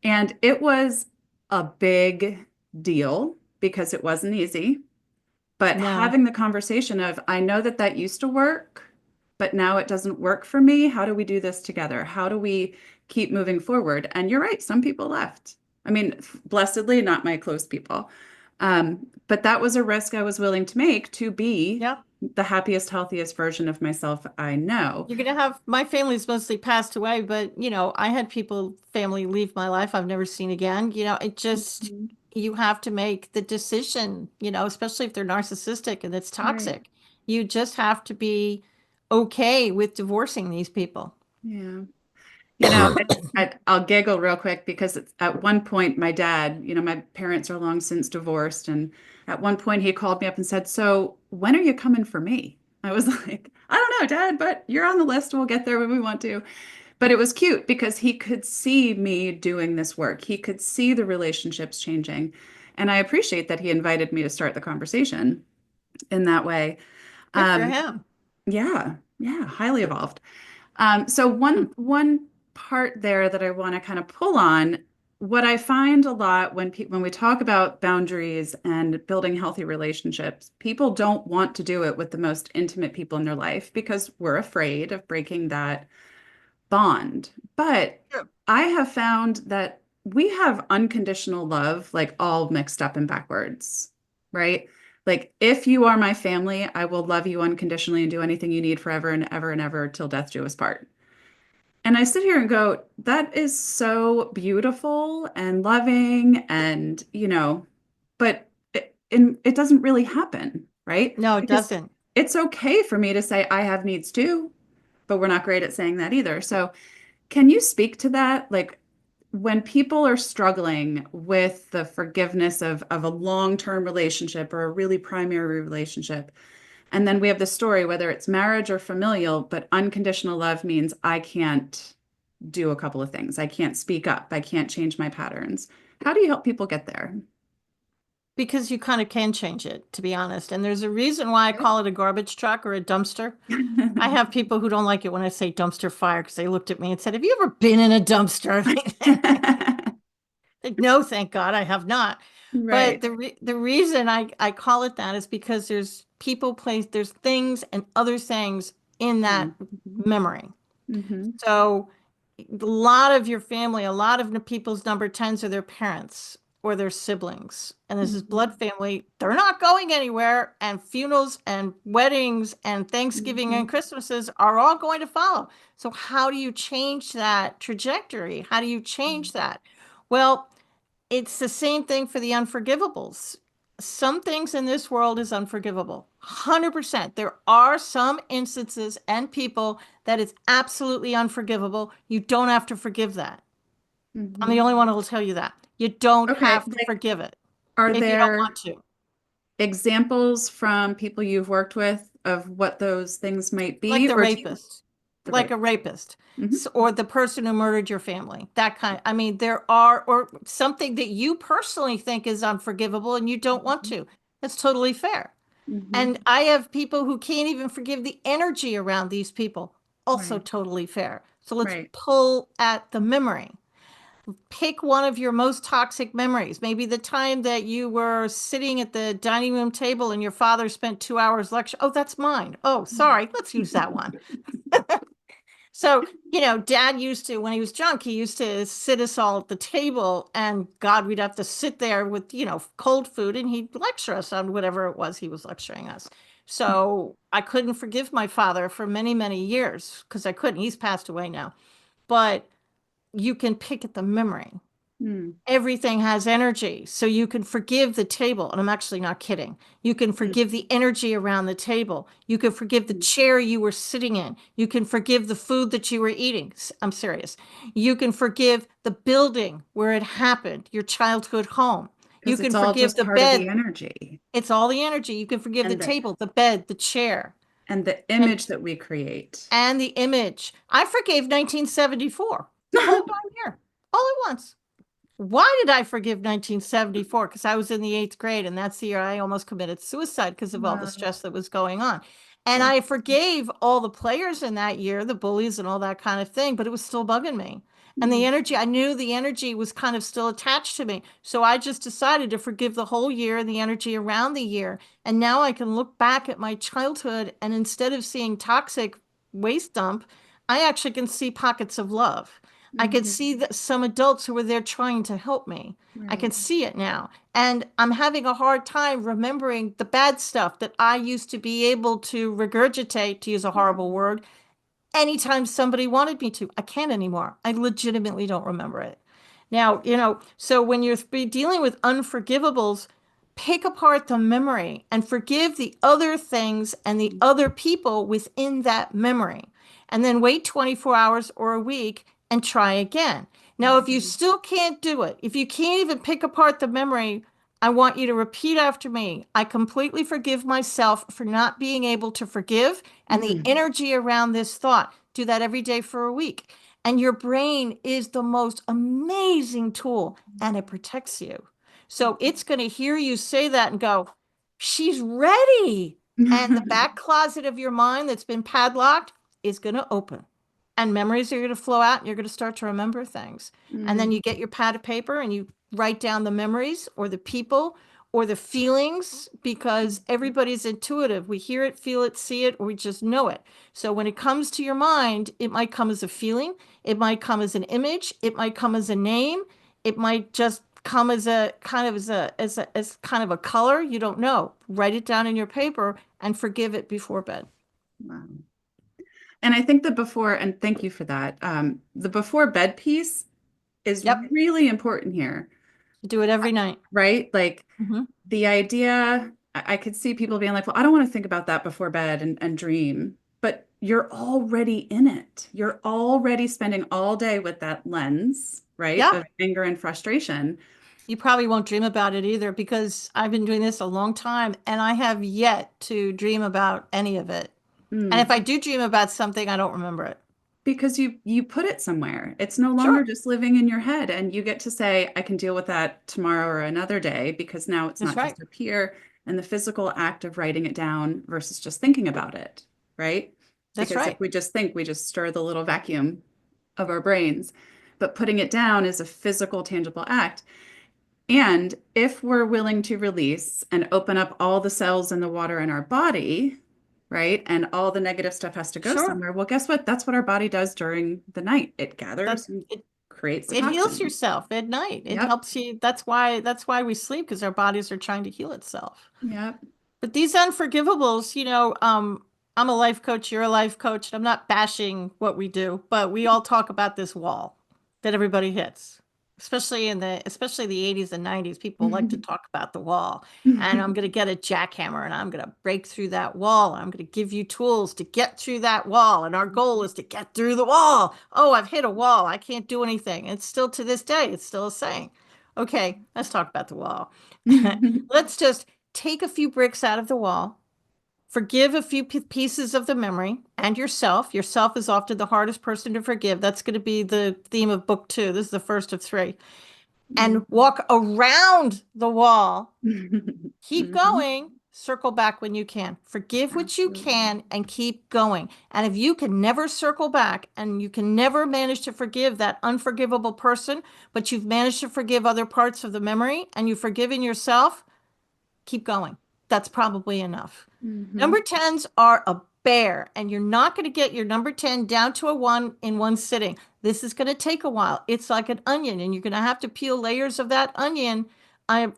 Speaker 1: And it was a big deal because it wasn't easy. But
Speaker 2: No.
Speaker 1: having the conversation of, I know that that used to work, but now it doesn't work for me. How do we do this together? How do we keep moving forward? And you're right, some people left. I mean, blessedly, not my close people. But that was a risk I was willing to make to be
Speaker 2: Yeah.
Speaker 1: the happiest, healthiest version of myself I know.
Speaker 2: You're gonna have my family's mostly passed away, but I had family leave my life I've never seen again. It just
Speaker 1: Mhm.
Speaker 2: you have to make the decision, especially if they're narcissistic and it's
Speaker 1: Right.
Speaker 2: toxic. You just have to be okay with divorcing these people.
Speaker 1: Yeah. I'll giggle real quick because at one point, my dad, my parents are long since divorced. And at one point, he called me up and said, "So when are you coming for me?" I was like, "I don't know, Dad, but you're on the list. We'll get there when we want to." But it was cute because he could see me doing this work. He could see the relationships changing. And I appreciate that he invited me to start the conversation in that way.
Speaker 2: Good for
Speaker 1: Um,
Speaker 2: him.
Speaker 1: yeah, yeah, highly evolved. So
Speaker 2: Hmm.
Speaker 1: one part there that I want to kind of pull on, what I find a lot when we talk about boundaries and building healthy relationships, people don't want to do it with the most intimate people in their life because we're afraid of breaking that bond. But
Speaker 2: Sure.
Speaker 1: I have found that we have unconditional love like all mixed up and backwards, right? Like if you are my family, I will love you unconditionally and do anything you need forever and ever and ever till death do us part. And I sit here and go, that is so beautiful and loving and, but it doesn't really happen, right?
Speaker 2: No, it
Speaker 1: Because
Speaker 2: doesn't.
Speaker 1: it's okay for me to say I have needs too, but we're not great at saying that either. So, can you speak to that? Like when people are struggling with the forgiveness of a long-term relationship or a really primary relationship, and then we have the story, whether it's marriage or familial, but unconditional love means I can't do a couple of things. I can't speak up. I can't change my patterns. How do you help people get there?
Speaker 2: Because you kind of can change it, to be honest. And there's a reason why I
Speaker 1: Okay.
Speaker 2: call it a garbage truck or a dumpster. I have people who don't like it when I say dumpster fire because they looked at me and said, "Have you ever been in a dumpster?" Like, no, thank God, I have not. But
Speaker 1: Right.
Speaker 2: the reason I call it that is because there's people, place, there's things and other things in that
Speaker 1: Mhm.
Speaker 2: memory.
Speaker 1: Mhm.
Speaker 2: So a lot of your family, a lot of the people's number 10s are their parents. or their siblings. And this is
Speaker 1: Mhm.
Speaker 2: blood family. They're not going anywhere. And funerals and weddings and Thanksgiving and
Speaker 1: Mhm.
Speaker 2: Christmases are all going to follow. So how do you change that trajectory? How do you change that? Well, it's the same thing for the unforgivables. Some things in this world is unforgivable. 100%. There are some instances and people that is absolutely unforgivable. You don't have to forgive that. I'm the
Speaker 1: Mhm.
Speaker 2: only one who will tell you that. You don't
Speaker 1: Okay,
Speaker 2: have to
Speaker 1: like,
Speaker 2: forgive it
Speaker 1: are
Speaker 2: if you don't want
Speaker 1: there
Speaker 2: to.
Speaker 1: examples from people you've worked with of what those things might
Speaker 2: Like
Speaker 1: be,
Speaker 2: the
Speaker 1: or do you
Speaker 2: rapist,
Speaker 1: the
Speaker 2: like
Speaker 1: rape?
Speaker 2: a rapist,
Speaker 1: Hmm.
Speaker 2: or the person who murdered your family. That kind. I mean, there are, or something that you personally think is unforgivable and you don't want to. That's totally fair.
Speaker 1: Hmm.
Speaker 2: And I have people who can't even forgive the energy around these people. Also
Speaker 1: Right,
Speaker 2: totally fair. So let's
Speaker 1: right.
Speaker 2: pull at the memory. Pick one of your most toxic memories. Maybe the time that you were sitting at the dining room table and your father spent 2 hours lecture. Oh, that's mine. Oh, sorry. Let's use that one. So, dad used to, when he was drunk, he used to sit us all at the table, and God, we'd have to sit there with, cold food, and he'd lecture us on whatever it was he was lecturing us. So I couldn't forgive my father for many, many years because I couldn't. He's passed away now. But you can pick at the memory.
Speaker 1: Mm,
Speaker 2: Everything has energy. So you can forgive the table. And I'm actually not kidding. You can
Speaker 1: mm,
Speaker 2: forgive the energy around the table. You can forgive the
Speaker 1: mm.
Speaker 2: chair you were sitting in. You can forgive the food that you were eating. I'm serious. You can forgive the building where it happened, your childhood home. You
Speaker 1: Because
Speaker 2: can
Speaker 1: it's all
Speaker 2: forgive
Speaker 1: just
Speaker 2: the
Speaker 1: part of the
Speaker 2: bed.
Speaker 1: energy
Speaker 2: It's all the energy. You can forgive the
Speaker 1: and the
Speaker 2: table, the bed, the chair,
Speaker 1: and the
Speaker 2: and
Speaker 1: image that we create.
Speaker 2: the image. I forgave 1974, the whole darn year, all at once. Why did I forgive 1974? Because I was in the eighth grade, and that's the year I almost committed suicide because of all the
Speaker 1: Wow.
Speaker 2: stress that was going on. And
Speaker 1: Wow.
Speaker 2: I forgave all the players in that year, the bullies and all that kind of thing, but it was still bugging me. And the
Speaker 1: Mm,
Speaker 2: energy, I knew the energy was kind of still attached to me. So I just decided to forgive the whole year and the energy around the year. And now I can look back at my childhood, and instead of seeing toxic waste dump, I actually can see pockets of love. I could
Speaker 1: mhm.
Speaker 2: see that some adults who were there trying to help me. I can
Speaker 1: Right.
Speaker 2: see it now. And I'm having a hard time remembering the bad stuff that I used to be able to regurgitate, to use a
Speaker 1: Yeah.
Speaker 2: horrible word, anytime somebody wanted me to. I can't anymore. I legitimately don't remember it. Now, so when you're dealing with unforgivables, pick apart the memory and forgive the other things and the other people within that memory. And then wait 24 hours or a week and try again. Now, if you
Speaker 1: Mhm.
Speaker 2: still can't do it, if you can't even pick apart the memory, I want you to repeat after me. I completely forgive myself for not being able to forgive and the
Speaker 1: Mm,
Speaker 2: energy around this thought. Do that every day for a week. And your brain is the most amazing tool and it protects you. So it's going to hear you say that and go, she's ready. And the back closet of your mind that's been padlocked is going to open. And memories are going to flow out and you're going to start to remember things. And then
Speaker 1: mm,
Speaker 2: you get your pad of paper and you write down the memories or the people or the feelings because
Speaker 1: mhm.
Speaker 2: everybody's intuitive. We hear it, feel it, see it, or we just know it. So when it comes to your mind, it might come as a feeling, it might come as an image, it might come as a name, it might just come as a kind of as kind of a color. You don't know. Write it down in your paper and forgive it before bed.
Speaker 1: Wow. And I think the before, and thank you for that. The before bed piece is
Speaker 2: Yep.
Speaker 1: really important here,
Speaker 2: Do it every night.
Speaker 1: right? Like
Speaker 2: Hmm.
Speaker 1: the idea, I could see people being like, well, I don't want to think about that before bed and dream, but you're already in it. You're already spending all day with that lens, right,
Speaker 2: Yeah.
Speaker 1: of anger and frustration.
Speaker 2: You probably won't dream about it either because I've been doing this a long time and I have yet to dream about any of it. And if
Speaker 1: Mm.
Speaker 2: I do dream about something, I don't remember it.
Speaker 1: Because you put it somewhere. It's no longer
Speaker 2: Sure.
Speaker 1: just living in your head, and you get to say, I can deal with that tomorrow or another day because now it's
Speaker 2: That's
Speaker 1: not
Speaker 2: right.
Speaker 1: just up here and the physical act of writing it down versus just thinking about it, right?
Speaker 2: That's
Speaker 1: Because if
Speaker 2: right.
Speaker 1: we just think, we just stir the little vacuum of our brains. But putting it down is a physical, tangible act. And if we're willing to release and open up all the cells in the water in our body, right, and all the negative stuff has to go
Speaker 2: Sure.
Speaker 1: somewhere, well, guess what? That's what our body does during the night. It gathers
Speaker 2: That's
Speaker 1: and
Speaker 2: it.
Speaker 1: creates the
Speaker 2: It heals
Speaker 1: toxin.
Speaker 2: yourself at night. It
Speaker 1: Yep.
Speaker 2: helps you. That's why we sleep, because our bodies are trying to heal itself.
Speaker 1: Yep.
Speaker 2: But these unforgivables, I'm a life coach, you're a life coach. I'm not bashing what we do, but we all talk about this wall that everybody hits. Especially the 80s and 90s, people like to talk about the wall. And I'm going to get a jackhammer and I'm going to break through that wall. I'm going to give you tools to get through that wall. And our goal is to get through the wall. Oh, I've hit a wall. I can't do anything. And it's still to this day, it's still a saying. Okay, let's talk about the wall. Let's just take a few bricks out of the wall, forgive a few pieces of the memory and yourself. Yourself is often the hardest person to forgive. That's going to be the theme of book 2. This is the first of 3. And walk around the wall. Keep
Speaker 1: Mhm.
Speaker 2: going. Circle back when you can. Forgive what you
Speaker 1: Absolutely.
Speaker 2: can and keep going. And if you can never circle back and you can never manage to forgive that unforgivable person, but you've managed to forgive other parts of the memory and you've forgiven yourself, keep going. That's probably enough. Number
Speaker 1: Mhm.
Speaker 2: 10s are a bear, and you're not going to get your number 10 down to a 1 in one sitting. This is going to take a while. It's like an onion, and you're going to have to peel layers of that onion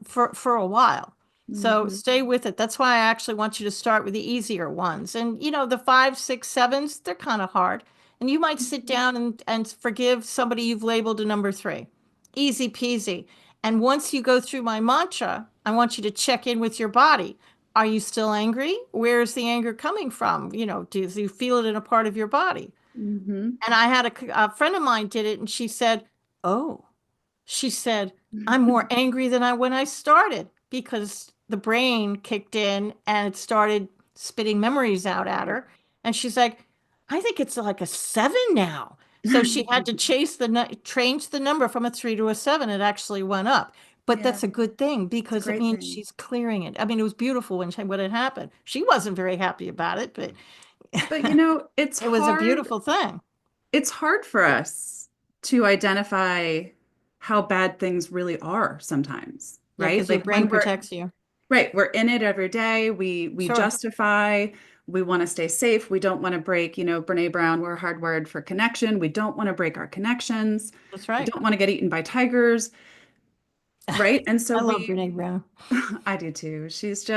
Speaker 2: for a while. So
Speaker 1: Mhm.
Speaker 2: stay with it. That's why I actually want you to start with the easier ones. And the 5, 6, 7s, they're kind of hard. And you might sit
Speaker 1: Mhm.
Speaker 2: down and forgive somebody you've labeled a number 3. Easy peasy. And once you go through my mantra, I want you to check in with your body. Are you still angry? Where is the anger coming from? Do you feel it in a part of your body?
Speaker 1: Mhm.
Speaker 2: And I had a friend of mine did it, and she said, "Oh," she said, "I'm more angry than I when I started because the brain kicked in and it started spitting memories out at
Speaker 1: Right.
Speaker 2: her." And she's like, "I think it's like a 7 now." So she had to change the number from a 3 to a 7. It actually went up. But
Speaker 1: Yeah,
Speaker 2: that's a good thing
Speaker 1: it's a
Speaker 2: because it
Speaker 1: great
Speaker 2: means
Speaker 1: thing.
Speaker 2: she's clearing it. I mean, it was beautiful when it happened. She wasn't very happy about it, but
Speaker 1: But
Speaker 2: it was a beautiful thing.
Speaker 1: it's hard for us to identify how bad things really are sometimes,
Speaker 2: Yeah,
Speaker 1: right?
Speaker 2: because your
Speaker 1: Like
Speaker 2: brain
Speaker 1: when we're
Speaker 2: protects you.
Speaker 1: right, we're in it every day. We
Speaker 2: Sure.
Speaker 1: justify, we want to stay safe. We don't want to break, Brene Brown, we're hardwired for connection. We don't want to break our connections.
Speaker 2: That's
Speaker 1: We
Speaker 2: right.
Speaker 1: don't want to get eaten by tigers, right? And so
Speaker 2: I love
Speaker 1: we
Speaker 2: Brene Brown.
Speaker 1: I do too. She's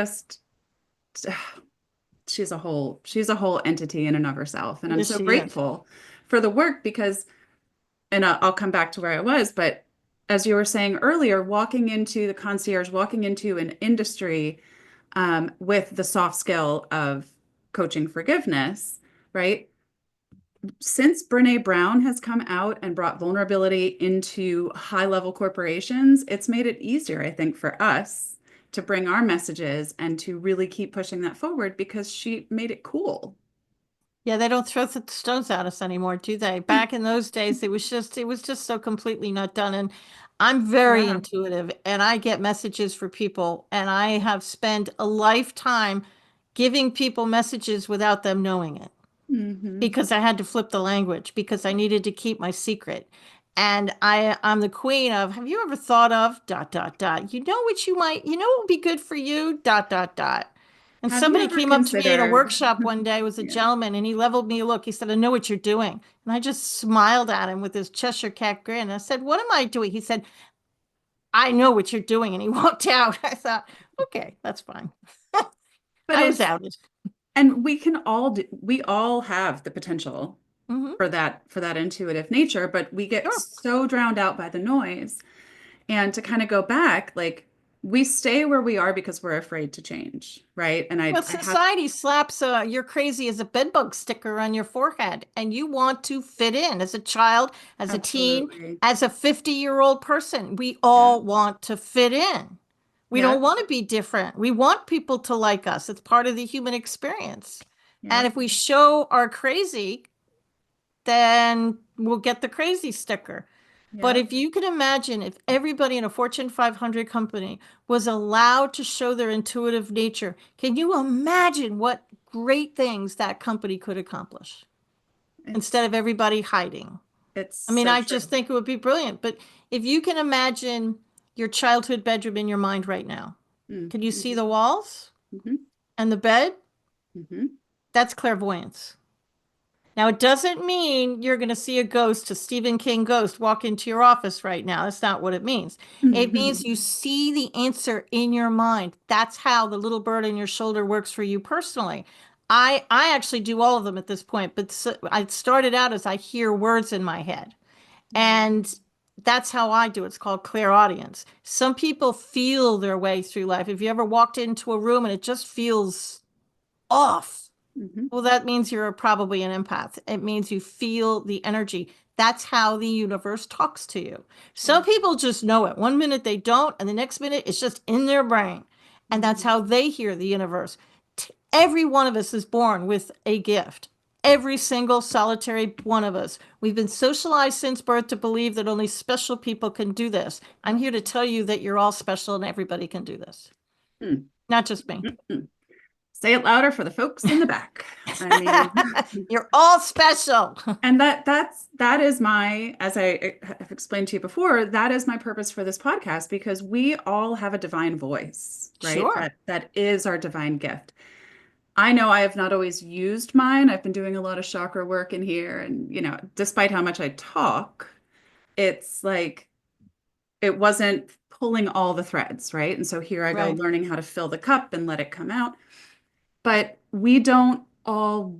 Speaker 1: a whole entity in and of herself. And I'm
Speaker 2: Yes,
Speaker 1: so
Speaker 2: she is.
Speaker 1: grateful for the work because, and I'll come back to where I was, but as you were saying earlier, walking into the concierge, walking into an industry with the soft skill of coaching forgiveness, right? Since Brene Brown has come out and brought vulnerability into high level corporations, it's made it easier, I think, for us to bring our messages and to really keep pushing that forward because she made it cool.
Speaker 2: Yeah, they don't throw stones at us anymore, do they? Back in those days, it was just so completely not done. And I'm very
Speaker 1: Yeah.
Speaker 2: intuitive, and I get messages for people, and I have spent a lifetime giving people messages without them knowing it,
Speaker 1: Hmm.
Speaker 2: because I had to flip the language because I needed to keep my secret. And I'm the queen of, have you ever thought of dot dot dot? What would be good for you dot dot dot. And
Speaker 1: Have you
Speaker 2: somebody
Speaker 1: ever
Speaker 2: came up to me at a
Speaker 1: considered?
Speaker 2: workshop one day, was a
Speaker 1: Yeah.
Speaker 2: gentleman, and he leveled me a look. He said, "I know what you're doing." And I just smiled at him with his Cheshire cat grin. I said, "What am I doing?" He said, "I know what you're doing." And he walked out. I thought, okay, that's fine.
Speaker 1: But
Speaker 2: I was
Speaker 1: it's
Speaker 2: outed.
Speaker 1: and we all have the potential
Speaker 2: Hmm.
Speaker 1: for that intuitive nature, but we get
Speaker 2: Sure.
Speaker 1: so drowned out by the noise. And to kind of go back, like we stay where we are because we're afraid to change, right? And I
Speaker 2: Well,
Speaker 1: I have
Speaker 2: society slaps "you're crazy" as a bedbug sticker on your forehead, and you want to fit in as a child, as a teen,
Speaker 1: absolutely.
Speaker 2: as a 50-year-old person. We
Speaker 1: Yeah.
Speaker 2: all want to fit in. We don't
Speaker 1: Yep.
Speaker 2: want to be different. We want people to like us. It's part of the human experience. And
Speaker 1: Yep.
Speaker 2: if we show our crazy, then we'll get the crazy sticker. But
Speaker 1: Yep.
Speaker 2: if you can imagine if everybody in a Fortune 500 company was allowed to show their intuitive nature, can you imagine what great things that company could accomplish
Speaker 1: It's
Speaker 2: instead of everybody hiding?
Speaker 1: it's
Speaker 2: I mean,
Speaker 1: so
Speaker 2: I
Speaker 1: true.
Speaker 2: just think it would be brilliant. But if you can imagine your childhood bedroom in your mind right now, can you see
Speaker 1: Mm-hmm.
Speaker 2: the walls
Speaker 1: Hmm.
Speaker 2: and the bed?
Speaker 1: Hmm.
Speaker 2: That's clairvoyance. Now, it doesn't mean you're going to see a ghost, a Stephen King ghost, walk into your office right now. That's not what it means. It means you see the answer in your mind. That's how the little bird on your shoulder works for you personally. I actually do all of them at this point, but I started out as I hear words in my head. And that's how I do it. It's called clairaudience. Some people feel their way through life. If you ever walked into a room and it just feels off,
Speaker 1: Mhm.
Speaker 2: well, that means you're probably an empath. It means you feel the energy. That's how the universe talks to you. Some people just know it. One minute they don't, and the next minute it's just in their brain. And that's
Speaker 1: Mhm.
Speaker 2: how they hear the universe. Every one of us is born with a gift. Every single solitary one of us. We've been socialized since birth to believe that only special people can do this. I'm here to tell you that you're all special and everybody can do this,
Speaker 1: Mhm.
Speaker 2: not just me.
Speaker 1: Mhm. Say it louder for the folks in the back. I mean,
Speaker 2: You're all special.
Speaker 1: and that is my, as I have explained to you before, that is my purpose for this podcast because we all have a divine voice, right?
Speaker 2: Sure.
Speaker 1: That is our divine gift. I know I have not always used mine. I've been doing a lot of chakra work in here, and despite how much I talk, it's like it wasn't pulling all the threads, right? And so here I go
Speaker 2: Right.
Speaker 1: learning how to fill the cup and let it come out. But we don't all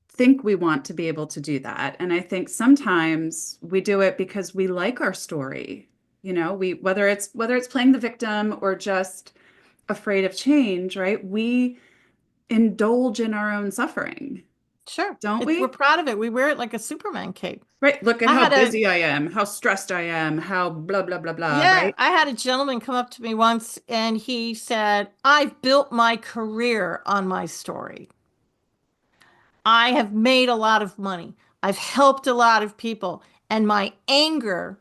Speaker 1: think we want to be able to do that. And I think sometimes we do it because we like our story. We whether it's playing the victim or just afraid of change, right? We indulge in our own suffering,
Speaker 2: Sure.
Speaker 1: don't
Speaker 2: We're
Speaker 1: we?
Speaker 2: proud of it. We wear it like a Superman cape.
Speaker 1: Right. Look at
Speaker 2: I
Speaker 1: how
Speaker 2: had a,
Speaker 1: busy I am, how stressed I am, how blah, blah, blah, blah,
Speaker 2: yeah,
Speaker 1: right?
Speaker 2: I had a gentleman come up to me once and he said, I've built my career on my story. I have made a lot of money. I've helped a lot of people. And my anger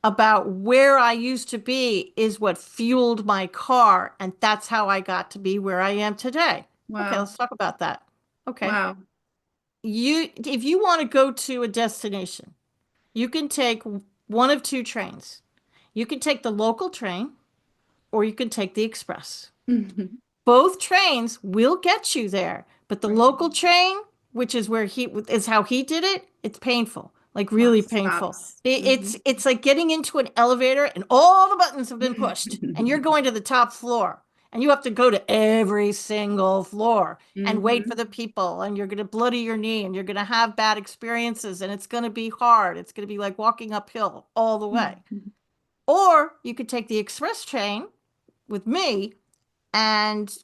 Speaker 2: about where I used to be is what fueled my car. And that's how I got to be where I am today. Okay,
Speaker 1: Wow.
Speaker 2: let's talk about that. Okay.
Speaker 1: Wow.
Speaker 2: If you want to go to a destination, you can take one of two trains. You can take the local train or you can take the express. Both trains will get you there, but the
Speaker 1: Right.
Speaker 2: local train, which is where he is how he did it, it's painful, like really
Speaker 1: Lots of
Speaker 2: painful.
Speaker 1: stops.
Speaker 2: It's like getting into an elevator and all the buttons have been pushed and you're going to the top floor and you have to go to every single floor and wait for
Speaker 1: Mhm.
Speaker 2: the people and you're going to bloody your knee and you're going to have bad experiences and it's going to be hard. It's going to be like walking uphill all the way.
Speaker 1: Mhm.
Speaker 2: Or you could take the express train with me and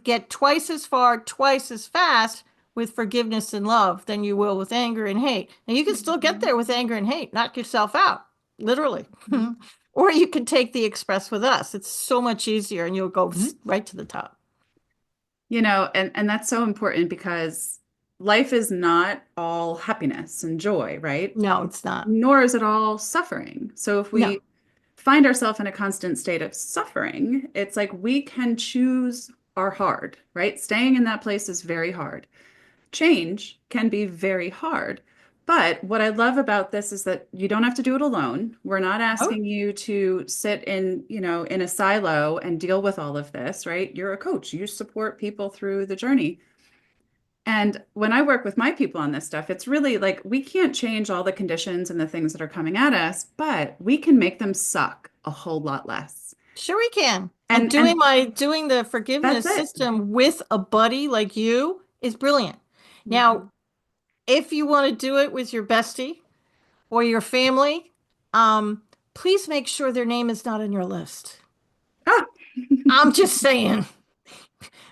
Speaker 2: get twice as far, twice as fast with forgiveness and love than you will with anger and hate. Now, you can still get
Speaker 1: Mhm.
Speaker 2: there with anger and hate, knock yourself out, literally.
Speaker 1: Mhm.
Speaker 2: Or you can take the express with us. It's so much easier and you'll go right to the top.
Speaker 1: And that's so important because life is not all happiness and joy, right?
Speaker 2: No, it's not.
Speaker 1: Nor is it all suffering. So if
Speaker 2: No.
Speaker 1: we find ourselves in a constant state of suffering, it's like we can choose our hard, right? Staying in that place is very hard. Change can be very hard. But what I love about this is that you don't have to do it alone. We're not
Speaker 2: Oh,
Speaker 1: asking you to sit in a silo and deal with all of this, right? You're a coach. You support people through the journey. And when I work with my people on this stuff, it's really like we can't change all the conditions and the things that are coming at us, but we can make them suck a whole lot less.
Speaker 2: sure we can. And
Speaker 1: And
Speaker 2: doing the
Speaker 1: that's
Speaker 2: forgiveness
Speaker 1: it.
Speaker 2: system with a buddy like you is brilliant. Now,
Speaker 1: Mhm.
Speaker 2: if you want to do it with your bestie, or your family, um, please make sure their name is not on your list.
Speaker 1: Ah.
Speaker 2: I'm just saying,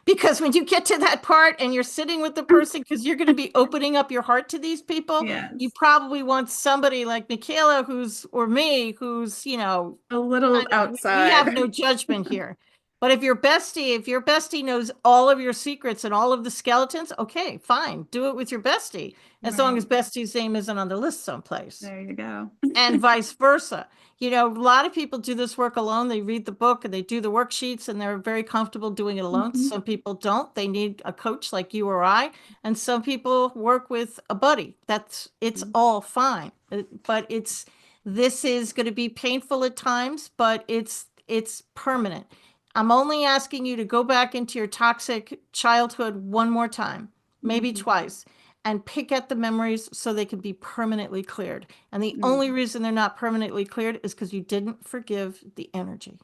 Speaker 2: because when you get to that part and you're sitting with the person, because you're going to be opening up your heart to these people, you
Speaker 1: Yes.
Speaker 2: probably want somebody like Michaela, or me, who's,
Speaker 1: A little
Speaker 2: kind of, we have
Speaker 1: outside.
Speaker 2: no judgment here. But if your bestie knows all of your secrets and all of the skeletons, okay, fine, do it with your bestie, as long
Speaker 1: Right.
Speaker 2: as bestie's name isn't on the list someplace.
Speaker 1: There you go.
Speaker 2: And vice versa. A lot of people do this work alone. They read the book and they do the worksheets and they're very comfortable doing it alone.
Speaker 1: Mhm.
Speaker 2: Some people don't. They need a coach like you or I. And some people work with a buddy. It's all fine. But this is going to be painful at times, but it's permanent. I'm only asking you to go back into your toxic childhood one more time maybe
Speaker 1: Mhm.
Speaker 2: twice, and pick at the memories so they can be permanently cleared. And the only
Speaker 1: Mm.
Speaker 2: reason they're not permanently cleared is because you didn't forgive the energy.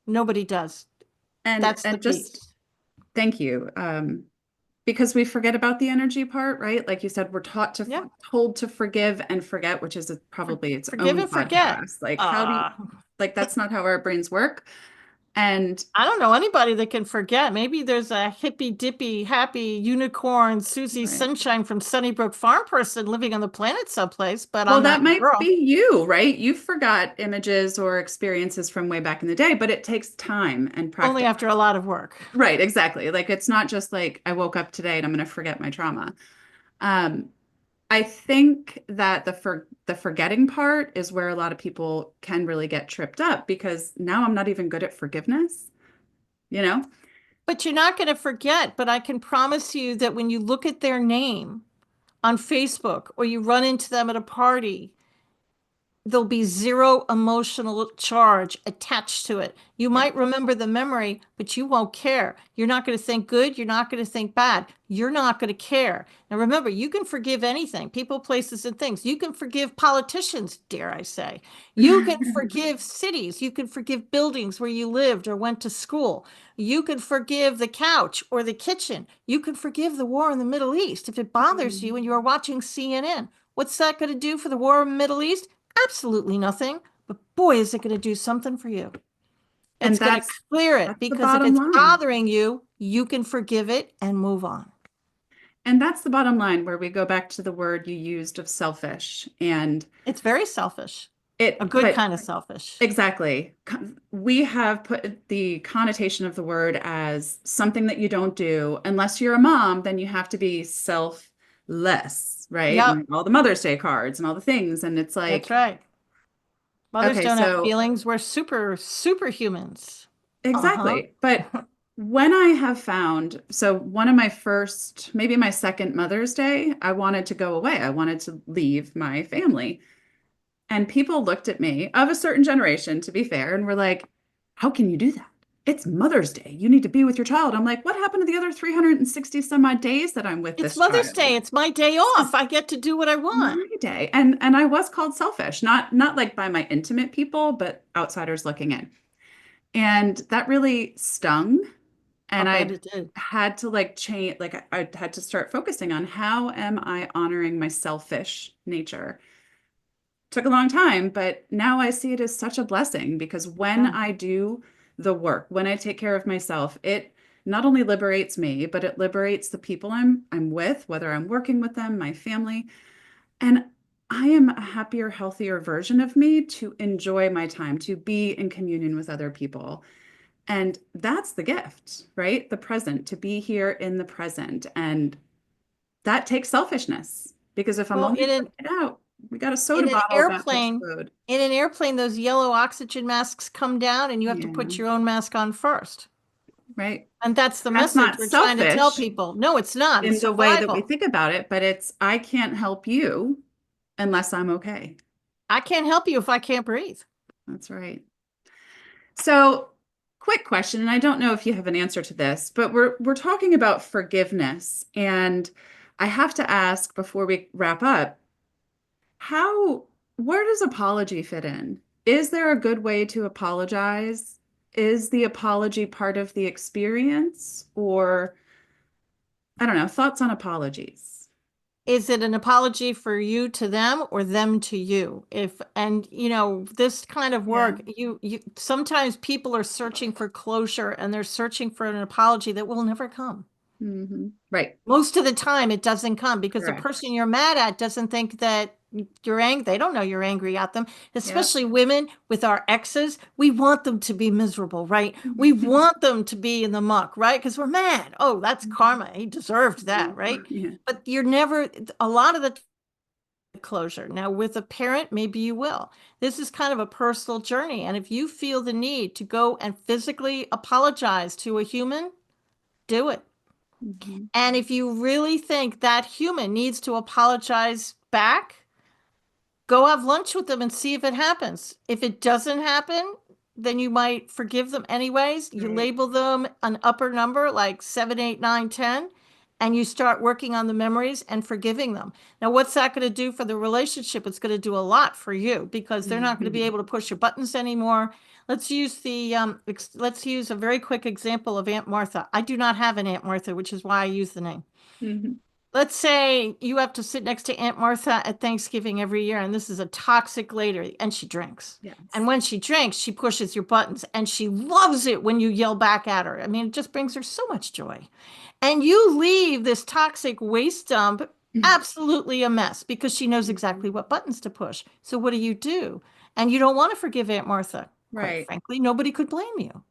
Speaker 2: Nobody does. That's the
Speaker 1: And just
Speaker 2: piece.
Speaker 1: thank you. Because we forget about the energy part, right? Like you said, we're
Speaker 2: Yeah.
Speaker 1: told to forgive and forget, which is probably its
Speaker 2: Forgive
Speaker 1: own
Speaker 2: and forget.
Speaker 1: podcast. Like, how do you, like, that's not how our brains work. And
Speaker 2: I don't know anybody that can forget. Maybe there's a hippy dippy, happy unicorn, Susie
Speaker 1: right.
Speaker 2: Sunshine from Sunnybrook Farm person living on the planet someplace, but
Speaker 1: Well,
Speaker 2: I'm
Speaker 1: that
Speaker 2: not the
Speaker 1: might
Speaker 2: girl.
Speaker 1: be you, right? You forgot images or experiences from way back in the day, but it takes time and
Speaker 2: Only
Speaker 1: practice.
Speaker 2: after a lot of work.
Speaker 1: Right, exactly. Like it's not just like I woke up today and I'm going to forget my trauma. Um, I think that the forgetting part is where a lot of people can really get tripped up because now I'm not even good at forgiveness, you know?
Speaker 2: But you're not going to forget. But I can promise you that when you look at their name on Facebook or you run into them at a party, there'll be zero emotional charge attached to it. You
Speaker 1: Yeah.
Speaker 2: might remember the memory, but you won't care. You're not going to think good. You're not going to think bad. You're not going to care. And remember, you can forgive anything, people, places, and things. You can forgive politicians, dare I say. You can forgive cities. You can forgive buildings where you lived or went to school. You can forgive the couch or the kitchen. You can forgive the war in the Middle East if it bothers you and you are watching CNN. What's that going to do for the war in the Middle East? Absolutely nothing. But boy, is it going to do something for you.
Speaker 1: And
Speaker 2: It's going to clear it
Speaker 1: that's the
Speaker 2: because if
Speaker 1: bottom
Speaker 2: it's
Speaker 1: line.
Speaker 2: bothering you, you can forgive it and move on.
Speaker 1: And that's the bottom line where we go back to the word you used of selfish and
Speaker 2: It's very selfish, a
Speaker 1: it,
Speaker 2: good
Speaker 1: but
Speaker 2: kind of selfish.
Speaker 1: exactly. We have put the connotation of the word as something that you don't do. Unless you're a mom, then you have to be selfless, right?
Speaker 2: Yep,
Speaker 1: And all the Mother's Day cards and all the things. And it's
Speaker 2: that's
Speaker 1: like,
Speaker 2: right. Mothers
Speaker 1: okay,
Speaker 2: don't have
Speaker 1: so
Speaker 2: feelings. We're superhumans. Uh-huh.
Speaker 1: exactly. But when I have found, so one of my first, maybe my second Mother's Day, I wanted to go away. I wanted to leave my family. And people looked at me of a certain generation, to be fair, and were like, how can you do that? It's Mother's Day. You need to be with your child. I'm like, what happened to the other 360 some odd days that I'm with
Speaker 2: It's
Speaker 1: this
Speaker 2: Mother's
Speaker 1: child?
Speaker 2: Day. It's my day
Speaker 1: This
Speaker 2: off.
Speaker 1: is
Speaker 2: I get to do what I want.
Speaker 1: my day. And I was called selfish, not like by my intimate people, but outsiders looking in. And that really stung.
Speaker 2: I'll
Speaker 1: And
Speaker 2: bet
Speaker 1: I
Speaker 2: it did.
Speaker 1: had to like change, like I had to start focusing on how am I honoring my selfish nature? Took a long time, but now I see it as such a blessing because when
Speaker 2: Yeah.
Speaker 1: I do the work, when I take care of myself, it not only liberates me, but it liberates the people I'm with, whether I'm working with them, my family, and I am a happier, healthier version of me to enjoy my time, to be in communion with other people. And that's the gift, right? The present, to be here in the present. And that takes selfishness because if I'm
Speaker 2: Well,
Speaker 1: only putting it out, we got a
Speaker 2: in
Speaker 1: soda
Speaker 2: an
Speaker 1: bottle about to
Speaker 2: airplane,
Speaker 1: explode.
Speaker 2: those yellow oxygen masks come down and you have to
Speaker 1: Yeah,
Speaker 2: put your own mask on first.
Speaker 1: right.
Speaker 2: And that's the
Speaker 1: And that's
Speaker 2: message
Speaker 1: not
Speaker 2: we're trying to tell
Speaker 1: selfish
Speaker 2: people. No, it's not. It's
Speaker 1: in the way that we
Speaker 2: survival.
Speaker 1: think about it, but it's I can't help you unless I'm okay.
Speaker 2: I can't help you if I can't breathe.
Speaker 1: That's right. So, quick question, and I don't know if you have an answer to this, but we're talking about forgiveness, and I have to ask before we wrap up, how where does apology fit in? Is there a good way to apologize? Is the apology part of the experience, or I don't know, thoughts on apologies?
Speaker 2: Is it an apology for you to them or them to you? If, and this kind of
Speaker 1: Yeah.
Speaker 2: work, you sometimes people are searching for closure and they're searching for an apology that will never come.
Speaker 1: Right.
Speaker 2: Most of the time it doesn't come because the
Speaker 1: Correct.
Speaker 2: person you're mad at doesn't think that you're angry. They don't know you're angry at them,
Speaker 1: Yep.
Speaker 2: especially women with our exes. We want them to be miserable, right? We want them to be in the muck, right? Because we're mad. Oh, that's karma. He deserved that, right?
Speaker 1: Yeah.
Speaker 2: But you're never, a lot of the closure. Now, with a parent, maybe you will. This is kind of a personal journey. And if you feel the need to go and physically apologize to a human, do it.
Speaker 1: Mhm.
Speaker 2: And if you really think that human needs to apologize back, go have lunch with them and see if it happens. If it doesn't happen, then you might forgive them anyways. You
Speaker 1: Right.
Speaker 2: label them an upper number like 7, 8, 9, 10, and you start working on the memories and forgiving them. Now, what's that going to do for the relationship? It's going to do a lot for you because they're not going to be able to push your buttons anymore. Let's use a very quick example of Aunt Martha. I do not have an Aunt Martha, which is why I use the name.
Speaker 1: Mm-hmm.
Speaker 2: Let's say you have to sit next to Aunt Martha at Thanksgiving every year, and this is a toxic lady, and she drinks.
Speaker 1: Yes.
Speaker 2: And when she drinks, she pushes your buttons, and she loves it when you yell back at her. I mean, it just brings her so much joy. And you leave this toxic waste dump absolutely a mess because she knows exactly what buttons to push. So what do? And you don't want to forgive Aunt Martha. Quite
Speaker 1: Right.
Speaker 2: frankly, nobody could blame you.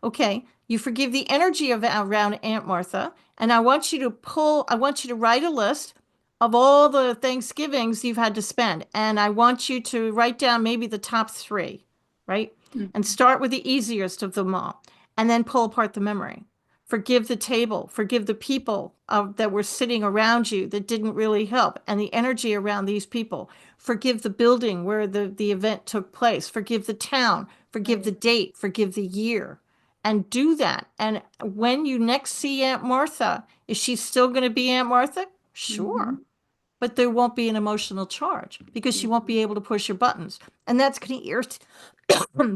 Speaker 2: Okay, you forgive the energy of around Aunt Martha, and I want you to write a list of all the Thanksgivings you've had to spend, and I want you to write down maybe the top three, right? And
Speaker 1: Mhm.
Speaker 2: start with the easiest of them all, and then pull apart the memory. Forgive the table, forgive the people that were sitting around you that didn't really help, and the energy around these people. Forgive the building where the event took place, forgive the town, forgive the
Speaker 1: Right.
Speaker 2: date, forgive the year, and do that. And when you next see Aunt Martha, is she still going to be Aunt Martha? Sure.
Speaker 1: Mhm.
Speaker 2: But there won't be an emotional charge because she won't
Speaker 1: Mhm.
Speaker 2: be able to push your buttons. And that's going to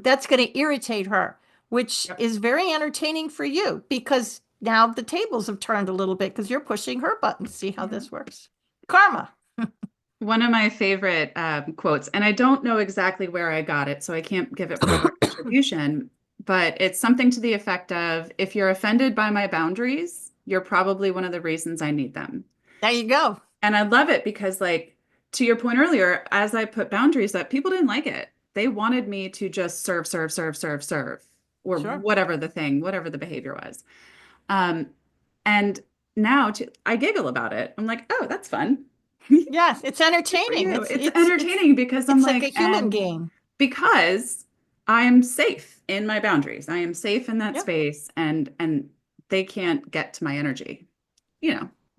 Speaker 2: that's going to irritate her, which
Speaker 1: Yep.
Speaker 2: is very entertaining for you because now the tables have turned a little bit because you're pushing her buttons. See how
Speaker 1: Yeah.
Speaker 2: this works? Karma.
Speaker 1: One of my favorite quotes, and I don't know exactly where I got it, so I can't give it full attribution, but it's something to the effect of, if you're offended by my boundaries, you're probably one of the reasons I need them.
Speaker 2: There you go.
Speaker 1: And I love it because, like, to your point earlier, as I put boundaries up, people didn't like it. They wanted me to just serve, serve, serve, serve, serve, or
Speaker 2: Sure.
Speaker 1: whatever the thing, whatever the behavior was. Um, and now I giggle about it. I'm like, oh, that's fun.
Speaker 2: Yes, it's
Speaker 1: Good for
Speaker 2: entertaining.
Speaker 1: you. It's entertaining because I'm
Speaker 2: It's like a
Speaker 1: like,
Speaker 2: human
Speaker 1: and
Speaker 2: game.
Speaker 1: because I am safe in my boundaries. I am safe in that
Speaker 2: Yep.
Speaker 1: space, and they can't get to my energy,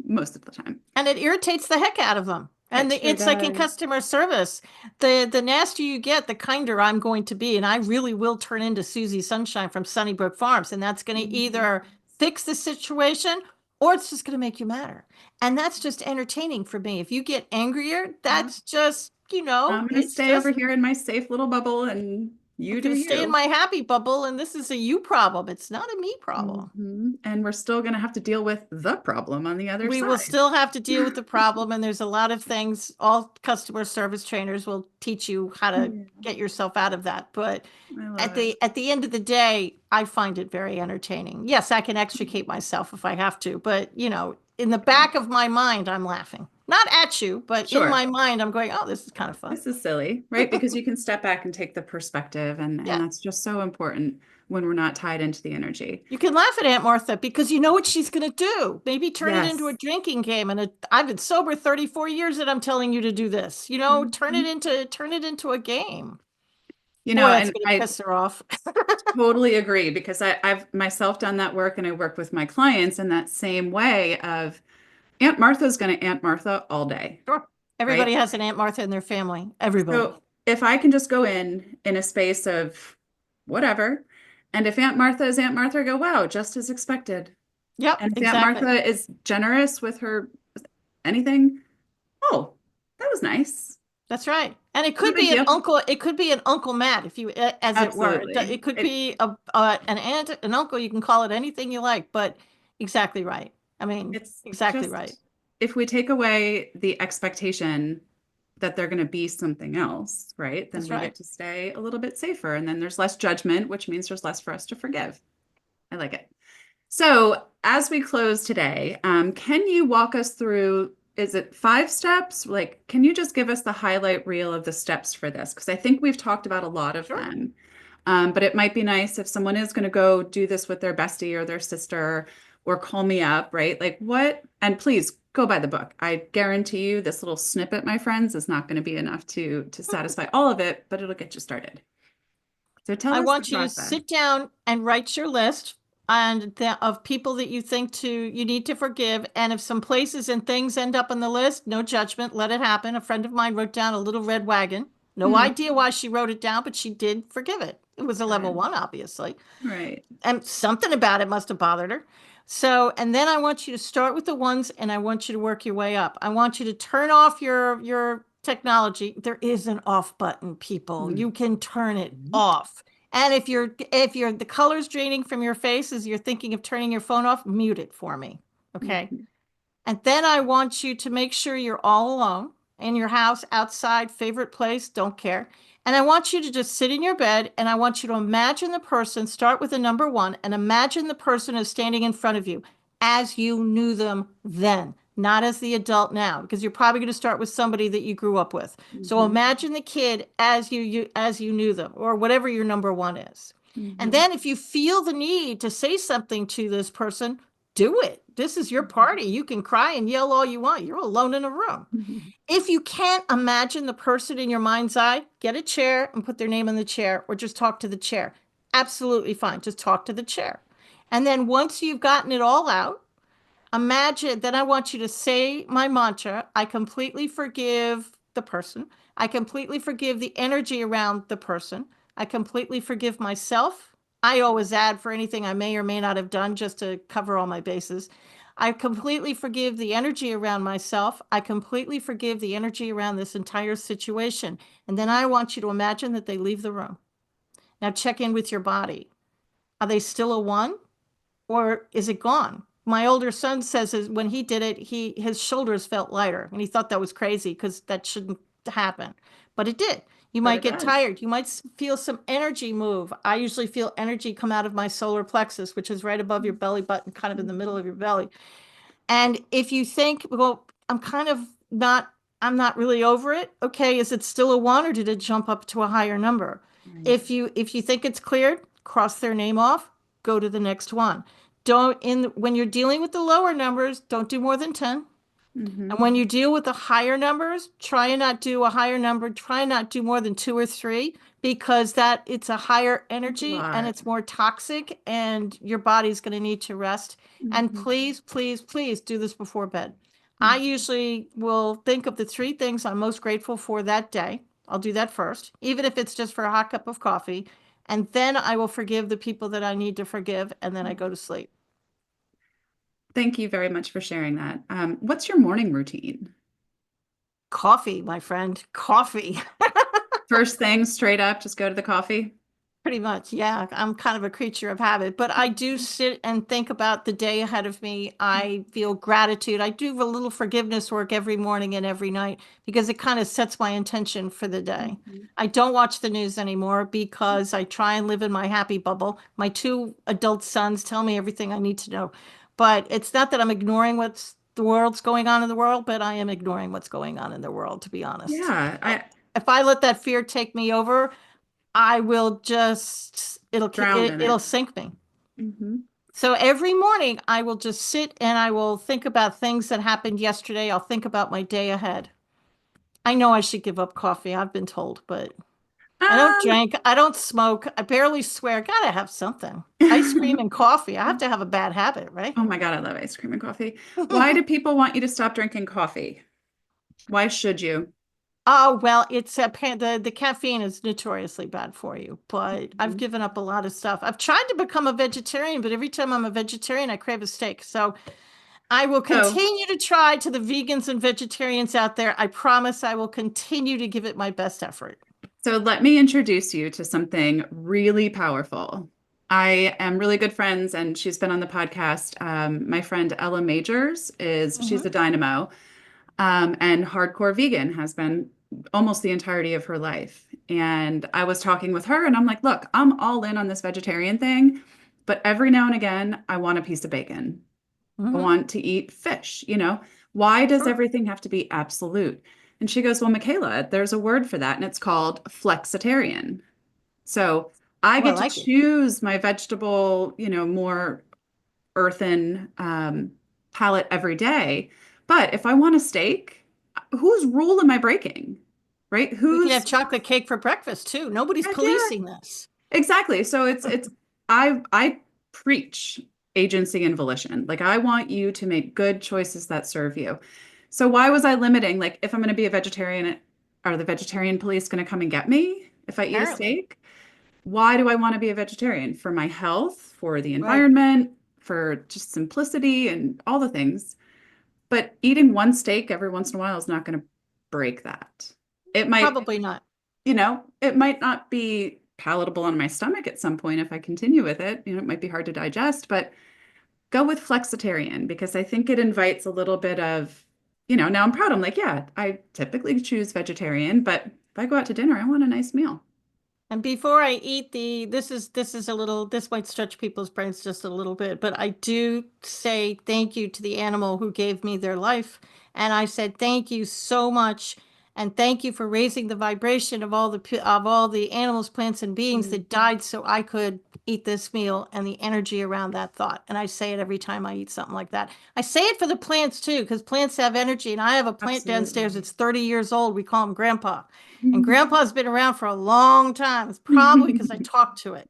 Speaker 1: most of the time.
Speaker 2: And it irritates the heck out of them.
Speaker 1: It
Speaker 2: And
Speaker 1: sure
Speaker 2: it's like in
Speaker 1: does.
Speaker 2: customer service, the nastier you get, the kinder I'm going to be. And I really will turn into Susie Sunshine from Sunnybrook Farms. And that's going to
Speaker 1: Mhm.
Speaker 2: either fix the situation or it's just going to make you madder. And that's just entertaining for me. If you get angrier,
Speaker 1: Yeah.
Speaker 2: that's just,
Speaker 1: I'm gonna
Speaker 2: it's
Speaker 1: stay over
Speaker 2: just,
Speaker 1: here in my safe little bubble, and
Speaker 2: I'm
Speaker 1: you do
Speaker 2: going to stay in
Speaker 1: you.
Speaker 2: my happy bubble. And this is a you problem. It's not a me problem.
Speaker 1: And we're still gonna have to deal with the problem on the other
Speaker 2: We will
Speaker 1: side.
Speaker 2: still have to deal with the problem, and there's a lot of things all customer service trainers will teach you how to
Speaker 1: Yeah,
Speaker 2: get yourself out of that. But
Speaker 1: I love
Speaker 2: at
Speaker 1: it.
Speaker 2: the end of the day, I find it very entertaining. Yes, I can extricate myself if I have to, but in the
Speaker 1: Good.
Speaker 2: back of my mind, I'm laughing. Not at you, but in
Speaker 1: Sure.
Speaker 2: my mind, I'm going, "Oh, this is kind of fun."
Speaker 1: This is silly, right? Because you can step back and take the perspective, and
Speaker 2: Yeah.
Speaker 1: that's just so important when we're not tied into the energy.
Speaker 2: You can laugh at Aunt Martha because you know what she's going to do. Maybe turn it into a
Speaker 1: Yes.
Speaker 2: drinking game. And I've been sober 34 years and I'm telling you to do this.
Speaker 1: Mhm.
Speaker 2: Turn it into a game.
Speaker 1: You know,
Speaker 2: Boy, that's
Speaker 1: and
Speaker 2: going to
Speaker 1: I
Speaker 2: piss her off.
Speaker 1: totally agree because I've myself done that work, and I work with my clients in that same way of Aunt Martha's going to Aunt Martha all day,
Speaker 2: Sure. Everybody
Speaker 1: right?
Speaker 2: has an Aunt Martha in their family. Everybody.
Speaker 1: So if I can just go in a space of whatever, and if Aunt Martha is Aunt Martha, I go, wow, just as expected.
Speaker 2: Yep,
Speaker 1: And if Aunt
Speaker 2: exactly.
Speaker 1: Martha is generous with her anything, oh, that was nice.
Speaker 2: That's right. And it
Speaker 1: No
Speaker 2: could
Speaker 1: big
Speaker 2: be an
Speaker 1: deal.
Speaker 2: uncle. It could be an Uncle Matt, if you, as it were.
Speaker 1: Absolutely.
Speaker 2: It could
Speaker 1: It,
Speaker 2: be an aunt, an uncle. You can call it anything you like, but exactly right. I mean,
Speaker 1: it's
Speaker 2: exactly right.
Speaker 1: just, if we take away the expectation that they're going to be something else, right? Then
Speaker 2: That's
Speaker 1: we
Speaker 2: right.
Speaker 1: get to stay a little bit safer. And then there's less judgment, which means there's less for us to forgive. I like it. So, as we close today, can you walk us through? Is it 5 steps? Like, can you just give us the highlight reel of the steps for this? Because I think we've talked about a lot of
Speaker 2: Sure.
Speaker 1: them. But it might be nice if someone is going to go do this with their bestie or their sister or call me up, right? Like, what? And please go buy the book. I guarantee you this little snippet, my friends, is not going to be enough to satisfy all of it, but it'll get you started. So tell
Speaker 2: I
Speaker 1: us the
Speaker 2: want you to
Speaker 1: process.
Speaker 2: sit down and write your list of people that you think you need to forgive. And if some places and things end up on the list, no judgment, let it happen. A friend of mine wrote down a little red wagon. No
Speaker 1: Hmm,
Speaker 2: idea why she wrote it down, but she did forgive it. It was a level
Speaker 1: good.
Speaker 2: one, obviously.
Speaker 1: Right.
Speaker 2: And something about it must have bothered her. So, and then I want you to start with the ones and I want you to work your way up. I want you to turn off your technology. There is an off button, people. You can turn it
Speaker 1: Mhm.
Speaker 2: off. And if you're the colors draining from your face as you're thinking of turning your phone off, mute it for me. Okay?
Speaker 1: Mhm.
Speaker 2: And then I want you to make sure you're all alone in your house, outside, favorite place, don't care. And I want you to just sit in your bed and I want you to imagine the person, start with the number one, and imagine the person is standing in front of you as you knew them then, not as the adult now, because you're probably going to start with somebody that you grew up with. So
Speaker 1: Mhm.
Speaker 2: imagine the kid as you knew them, or whatever your number one is. And
Speaker 1: Mhm.
Speaker 2: then if you feel the need to say something to this person, do it. This is your
Speaker 1: Mhm.
Speaker 2: party. You can cry and yell all you want. You're alone in a room.
Speaker 1: Mhm.
Speaker 2: If you can't imagine the person in your mind's eye, get a chair and put their name in the chair or just talk to the chair. Absolutely fine. Just talk to the chair. And then once you've gotten it all out, imagine, then I want you to say my mantra. I completely forgive the person. I completely forgive the energy around the person. I completely forgive myself. I always add for anything I may or may not have done just to cover all my bases. I completely forgive the energy around myself. I completely forgive the energy around this entire situation. And then I want you to imagine that they leave the room. Now check in with your body. Are they still a one? Or is it gone? My older son says when he did it, his shoulders felt lighter, and he thought that was crazy because that shouldn't happen, but it did. You
Speaker 1: But
Speaker 2: might
Speaker 1: it
Speaker 2: get
Speaker 1: does.
Speaker 2: tired. You might feel some energy move. I usually feel energy come out of my solar plexus, which is right above your belly button, kind of in the middle
Speaker 1: Mhm.
Speaker 2: of your belly. And if you think, well, I'm not really over it. Okay, is it still a one or did it jump up to a higher number?
Speaker 1: Right.
Speaker 2: If you think it's cleared, cross their name off, go to the next one. Don't in when you're dealing with the lower numbers, don't do more than 10. And
Speaker 1: Mhm.
Speaker 2: when you deal with the higher numbers, try and not do a higher number, try and not do more than two or three because that it's a higher
Speaker 1: That's a
Speaker 2: energy and
Speaker 1: lot.
Speaker 2: it's more toxic and your body's going to need to rest. And
Speaker 1: Mhm.
Speaker 2: please, please, please do this before bed. I
Speaker 1: Mhm.
Speaker 2: usually will think of the three things I'm most grateful for that day. I'll do that first, even if it's just for a hot cup of coffee. And then I will forgive the people that I need to forgive, and then I go to sleep.
Speaker 1: Thank you very much for sharing that. What's your morning routine?
Speaker 2: Coffee, my friend, coffee.
Speaker 1: First thing, straight up, just go to the coffee?
Speaker 2: Pretty much, yeah. I'm kind of a creature of habit, but I do sit and think about the day ahead of me. I feel gratitude. I do a little forgiveness work every morning and every night because it kind of sets my intention for the day.
Speaker 1: Mhm.
Speaker 2: I don't watch the news anymore because I try and live in my happy bubble. My two adult sons tell me everything I need to know. But it's not that I'm ignoring what's the world's going on in the world, but I am ignoring what's going on in the world, to be honest.
Speaker 1: Yeah,
Speaker 2: If I let that fear take me over, I will just
Speaker 1: drowned in
Speaker 2: it'll
Speaker 1: it.
Speaker 2: sink me.
Speaker 1: Hmm.
Speaker 2: So every morning I will just sit and I will think about things that happened yesterday. I'll think about my day ahead. I know I should give up coffee, I've been told, but I don't
Speaker 1: Um,
Speaker 2: drink, I don't smoke, I barely swear. Gotta have something. Ice cream and coffee. I have to have a bad habit, right?
Speaker 1: oh my God, I love ice cream and coffee. Why do people want you to stop drinking coffee? Why should you?
Speaker 2: Oh, well, it's the caffeine is notoriously bad for you, but I've
Speaker 1: Mhm.
Speaker 2: given up a lot of stuff. I've tried to become a vegetarian, but every time I'm a vegetarian, I crave a steak. So I will
Speaker 1: So,
Speaker 2: continue to try to the vegans and vegetarians out there. I promise I will continue to give it my best effort.
Speaker 1: so let me introduce you to something really powerful. I am really good friends, and she's been on the podcast. My friend Ella Majors she's a
Speaker 2: Hmm.
Speaker 1: dynamo, and hardcore vegan has been almost the entirety of her life. And I was talking with her, and I'm like, look, I'm all in on this vegetarian thing, but every now and again, I want a piece of bacon. I
Speaker 2: Hmm.
Speaker 1: want to eat fish. Why does
Speaker 2: Sure.
Speaker 1: everything have to be absolute? And she goes, well, Michaela, there's a word for that, and it's called flexitarian. So I
Speaker 2: Oh, I
Speaker 1: get to
Speaker 2: like it.
Speaker 1: choose my vegetable, more earthen palate every day. But if I want a steak, whose rule am I breaking? Right?
Speaker 2: We can have
Speaker 1: Who's,
Speaker 2: chocolate cake for breakfast too. Nobody's
Speaker 1: heck yeah,
Speaker 2: policing this.
Speaker 1: exactly. So I preach agency and volition. Like I want you to make good choices that serve you. So why was I limiting? Like if I'm going to be a vegetarian, are the vegetarian police going to come and get me if I eat a
Speaker 2: Apparently.
Speaker 1: steak? Why do I want to be a vegetarian? For my health, for the
Speaker 2: Right.
Speaker 1: environment, for just simplicity and all the things. But eating one steak every once in a while is not going to break that. It might,
Speaker 2: Probably not.
Speaker 1: it might not be palatable on my stomach at some point if I continue with it. It might be hard to digest, but go with flexitarian because I think it invites a little bit of, now I'm proud. I'm like, yeah, I typically choose vegetarian, but if I go out to dinner, I want a nice meal.
Speaker 2: And before I eat this is a little, this might stretch people's brains just a little bit, but I do say thank you to the animal who gave me their life. And I said, thank you so much. And thank you for raising the vibration of all the animals, plants, and beings
Speaker 1: Mm,
Speaker 2: that died so I could eat this meal and the energy around that thought. And I say it every time I eat something like that. I say it for the plants too, because plants have energy. And I have a plant downstairs
Speaker 1: absolutely.
Speaker 2: that's 30 years old. We call him Grandpa. And Grandpa's been around for a long time. It's probably because I talk to it.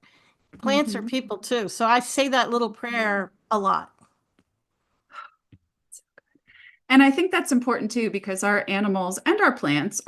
Speaker 2: Plants are
Speaker 1: Mhm.
Speaker 2: people too. So I say that little prayer a lot.
Speaker 1: And I think that's important too, because our animals and our plants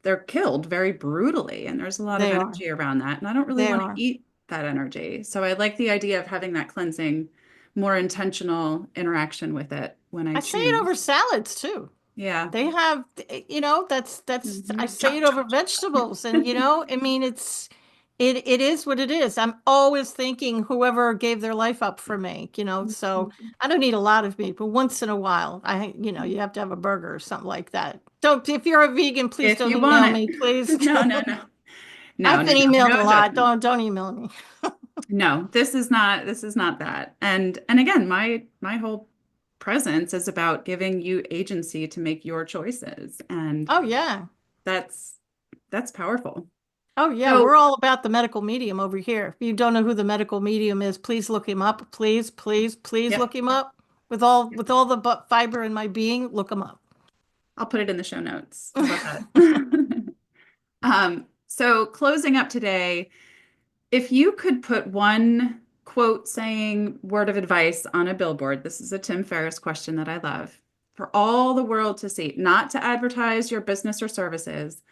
Speaker 1: they're killed very brutally, and there's a lot of
Speaker 2: They are.
Speaker 1: energy around that. And I don't really
Speaker 2: They
Speaker 1: want to
Speaker 2: are.
Speaker 1: eat that energy. So I like the idea of having that cleansing, more intentional interaction with it when I
Speaker 2: I say it over
Speaker 1: choose.
Speaker 2: salads too.
Speaker 1: Yeah.
Speaker 2: They have, that's I
Speaker 1: Mhm.
Speaker 2: say it over vegetables, and I mean it is what it is. I'm always thinking whoever gave their life up for me, so
Speaker 1: Mhm.
Speaker 2: I don't eat a lot of meat, but once in a while, you have to have a burger or something like that. Don't, if you're a vegan, please
Speaker 1: If
Speaker 2: don't
Speaker 1: you want
Speaker 2: email
Speaker 1: it.
Speaker 2: me, please.
Speaker 1: No, no, no. No,
Speaker 2: I've
Speaker 1: no,
Speaker 2: been
Speaker 1: no.
Speaker 2: emailed a
Speaker 1: No
Speaker 2: lot.
Speaker 1: judgment.
Speaker 2: Don't email me.
Speaker 1: No, this is not that. And again, my whole presence is about giving you agency to make your choices. And
Speaker 2: Oh yeah.
Speaker 1: that's that's powerful.
Speaker 2: Oh yeah,
Speaker 1: So
Speaker 2: we're all about the medical medium over here. If you don't know who the medical medium is, please look him up. Please, please, please
Speaker 1: yep,
Speaker 2: look him up. With all
Speaker 1: yep.
Speaker 2: with all the fiber in my being, look him up.
Speaker 1: I'll put it in the show notes. How about that? So closing up today, if you could put one quote saying word of advice on a billboard, this is a Tim Ferriss question that I love, for all the world to see, not to advertise your business or services,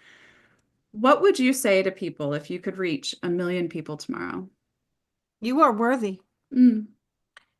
Speaker 1: what would you say to people if you could reach 1 million people tomorrow?
Speaker 2: You are worthy.
Speaker 1: Mm,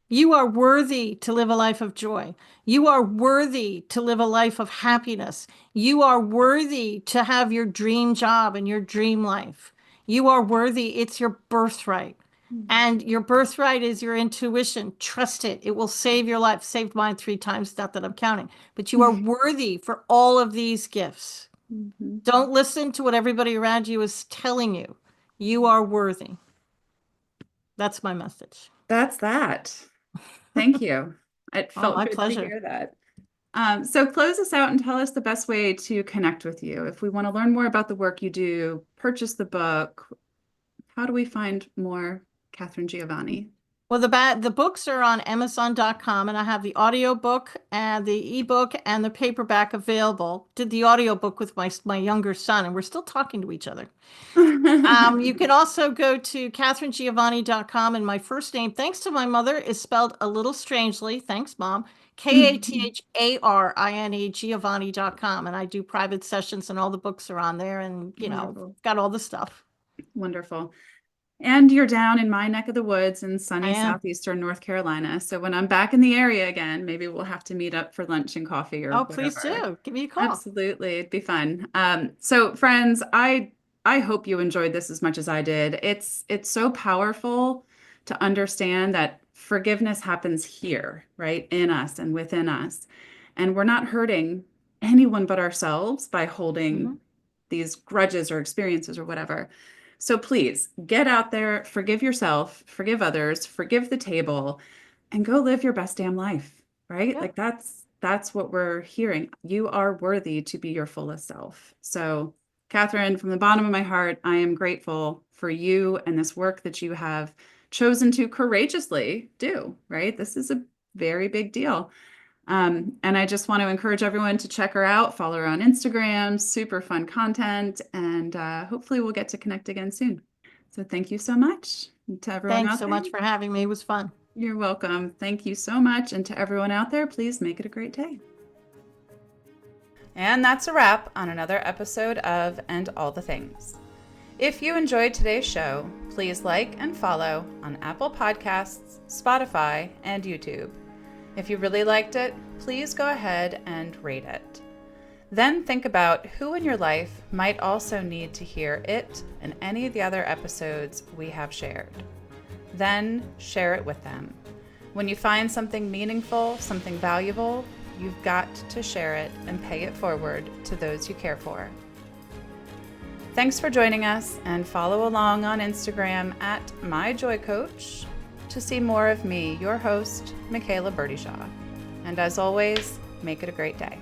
Speaker 2: You are worthy to live a life of joy. You are worthy to live a life of happiness. You are worthy to have your dream job and your dream life. You are worthy. It's your birthright.
Speaker 1: mm,
Speaker 2: And your birthright is your intuition. Trust it. It will save your life. Saved mine 3 times, not that I'm counting. But you are worthy for all of these gifts.
Speaker 1: mhm.
Speaker 2: Don't listen to what everybody around you is telling you. You are worthy. That's my message.
Speaker 1: That's that. Thank you. It
Speaker 2: Oh,
Speaker 1: felt
Speaker 2: my
Speaker 1: good to
Speaker 2: pleasure.
Speaker 1: hear that. So close us out and tell us the best way to connect with you. If we want to learn more about the work you do, purchase the book, how do we find more Katharine Giovanni?
Speaker 2: Well, the books are on Amazon.com, and I have the audio book and the ebook and the paperback available. Did the audio book with my younger son, and we're still talking to each other. You can also go to katharinegiovanni.com, and my first name, thanks to my mother, is spelled a little strangely. Thanks, Mom. Katharine Giovanni.com, and I do private sessions, and all the books are on there, and
Speaker 1: Wonderful.
Speaker 2: got all the stuff.
Speaker 1: Wonderful. And you're down in my neck of the woods in
Speaker 2: I
Speaker 1: sunny
Speaker 2: am.
Speaker 1: southeastern North Carolina. So when I'm back in the area again, maybe we'll have to meet up for lunch and coffee or
Speaker 2: Oh, please
Speaker 1: whatever.
Speaker 2: do. Give me a call.
Speaker 1: Absolutely, it'd be fun. So friends, I hope you enjoyed this as much as I did. It's so powerful to understand that forgiveness happens here, right? In us and within us. And we're not hurting anyone but ourselves by holding
Speaker 2: Hmm.
Speaker 1: these grudges or experiences or whatever. So please get out there, forgive yourself, forgive others, forgive the table, and go live your best damn life, right?
Speaker 2: Yeah.
Speaker 1: Like that's what we're hearing. You are worthy to be your fullest self. So, Katharine, from the bottom of my heart, I am grateful for you and this work that you have chosen to courageously do, right? This is a very big deal. And I just want to encourage everyone to check her out, follow her on Instagram, super fun content, and hopefully we'll get to connect again soon. So thank you so much. And to everyone
Speaker 2: Thanks
Speaker 1: out
Speaker 2: so
Speaker 1: there,
Speaker 2: much for having me. It was fun.
Speaker 1: you're welcome. Thank you so much. And to everyone out there, please make it a great day. And that's a wrap on another episode of And All the Things. If you enjoyed today's show, Please like and follow on Apple Podcasts, Spotify, and YouTube. If you really liked it, please go ahead and rate it. Then think about who in your life might also need to hear it and any of the other episodes we have shared. Then share it with them. When you find something meaningful, something valuable, you've got to share it and pay it forward to those you care for. Thanks for joining us, and follow along on Instagram at MyJoyCoach to see more of me, your host, Michaela Birdyshaw. And as always, make it a great day.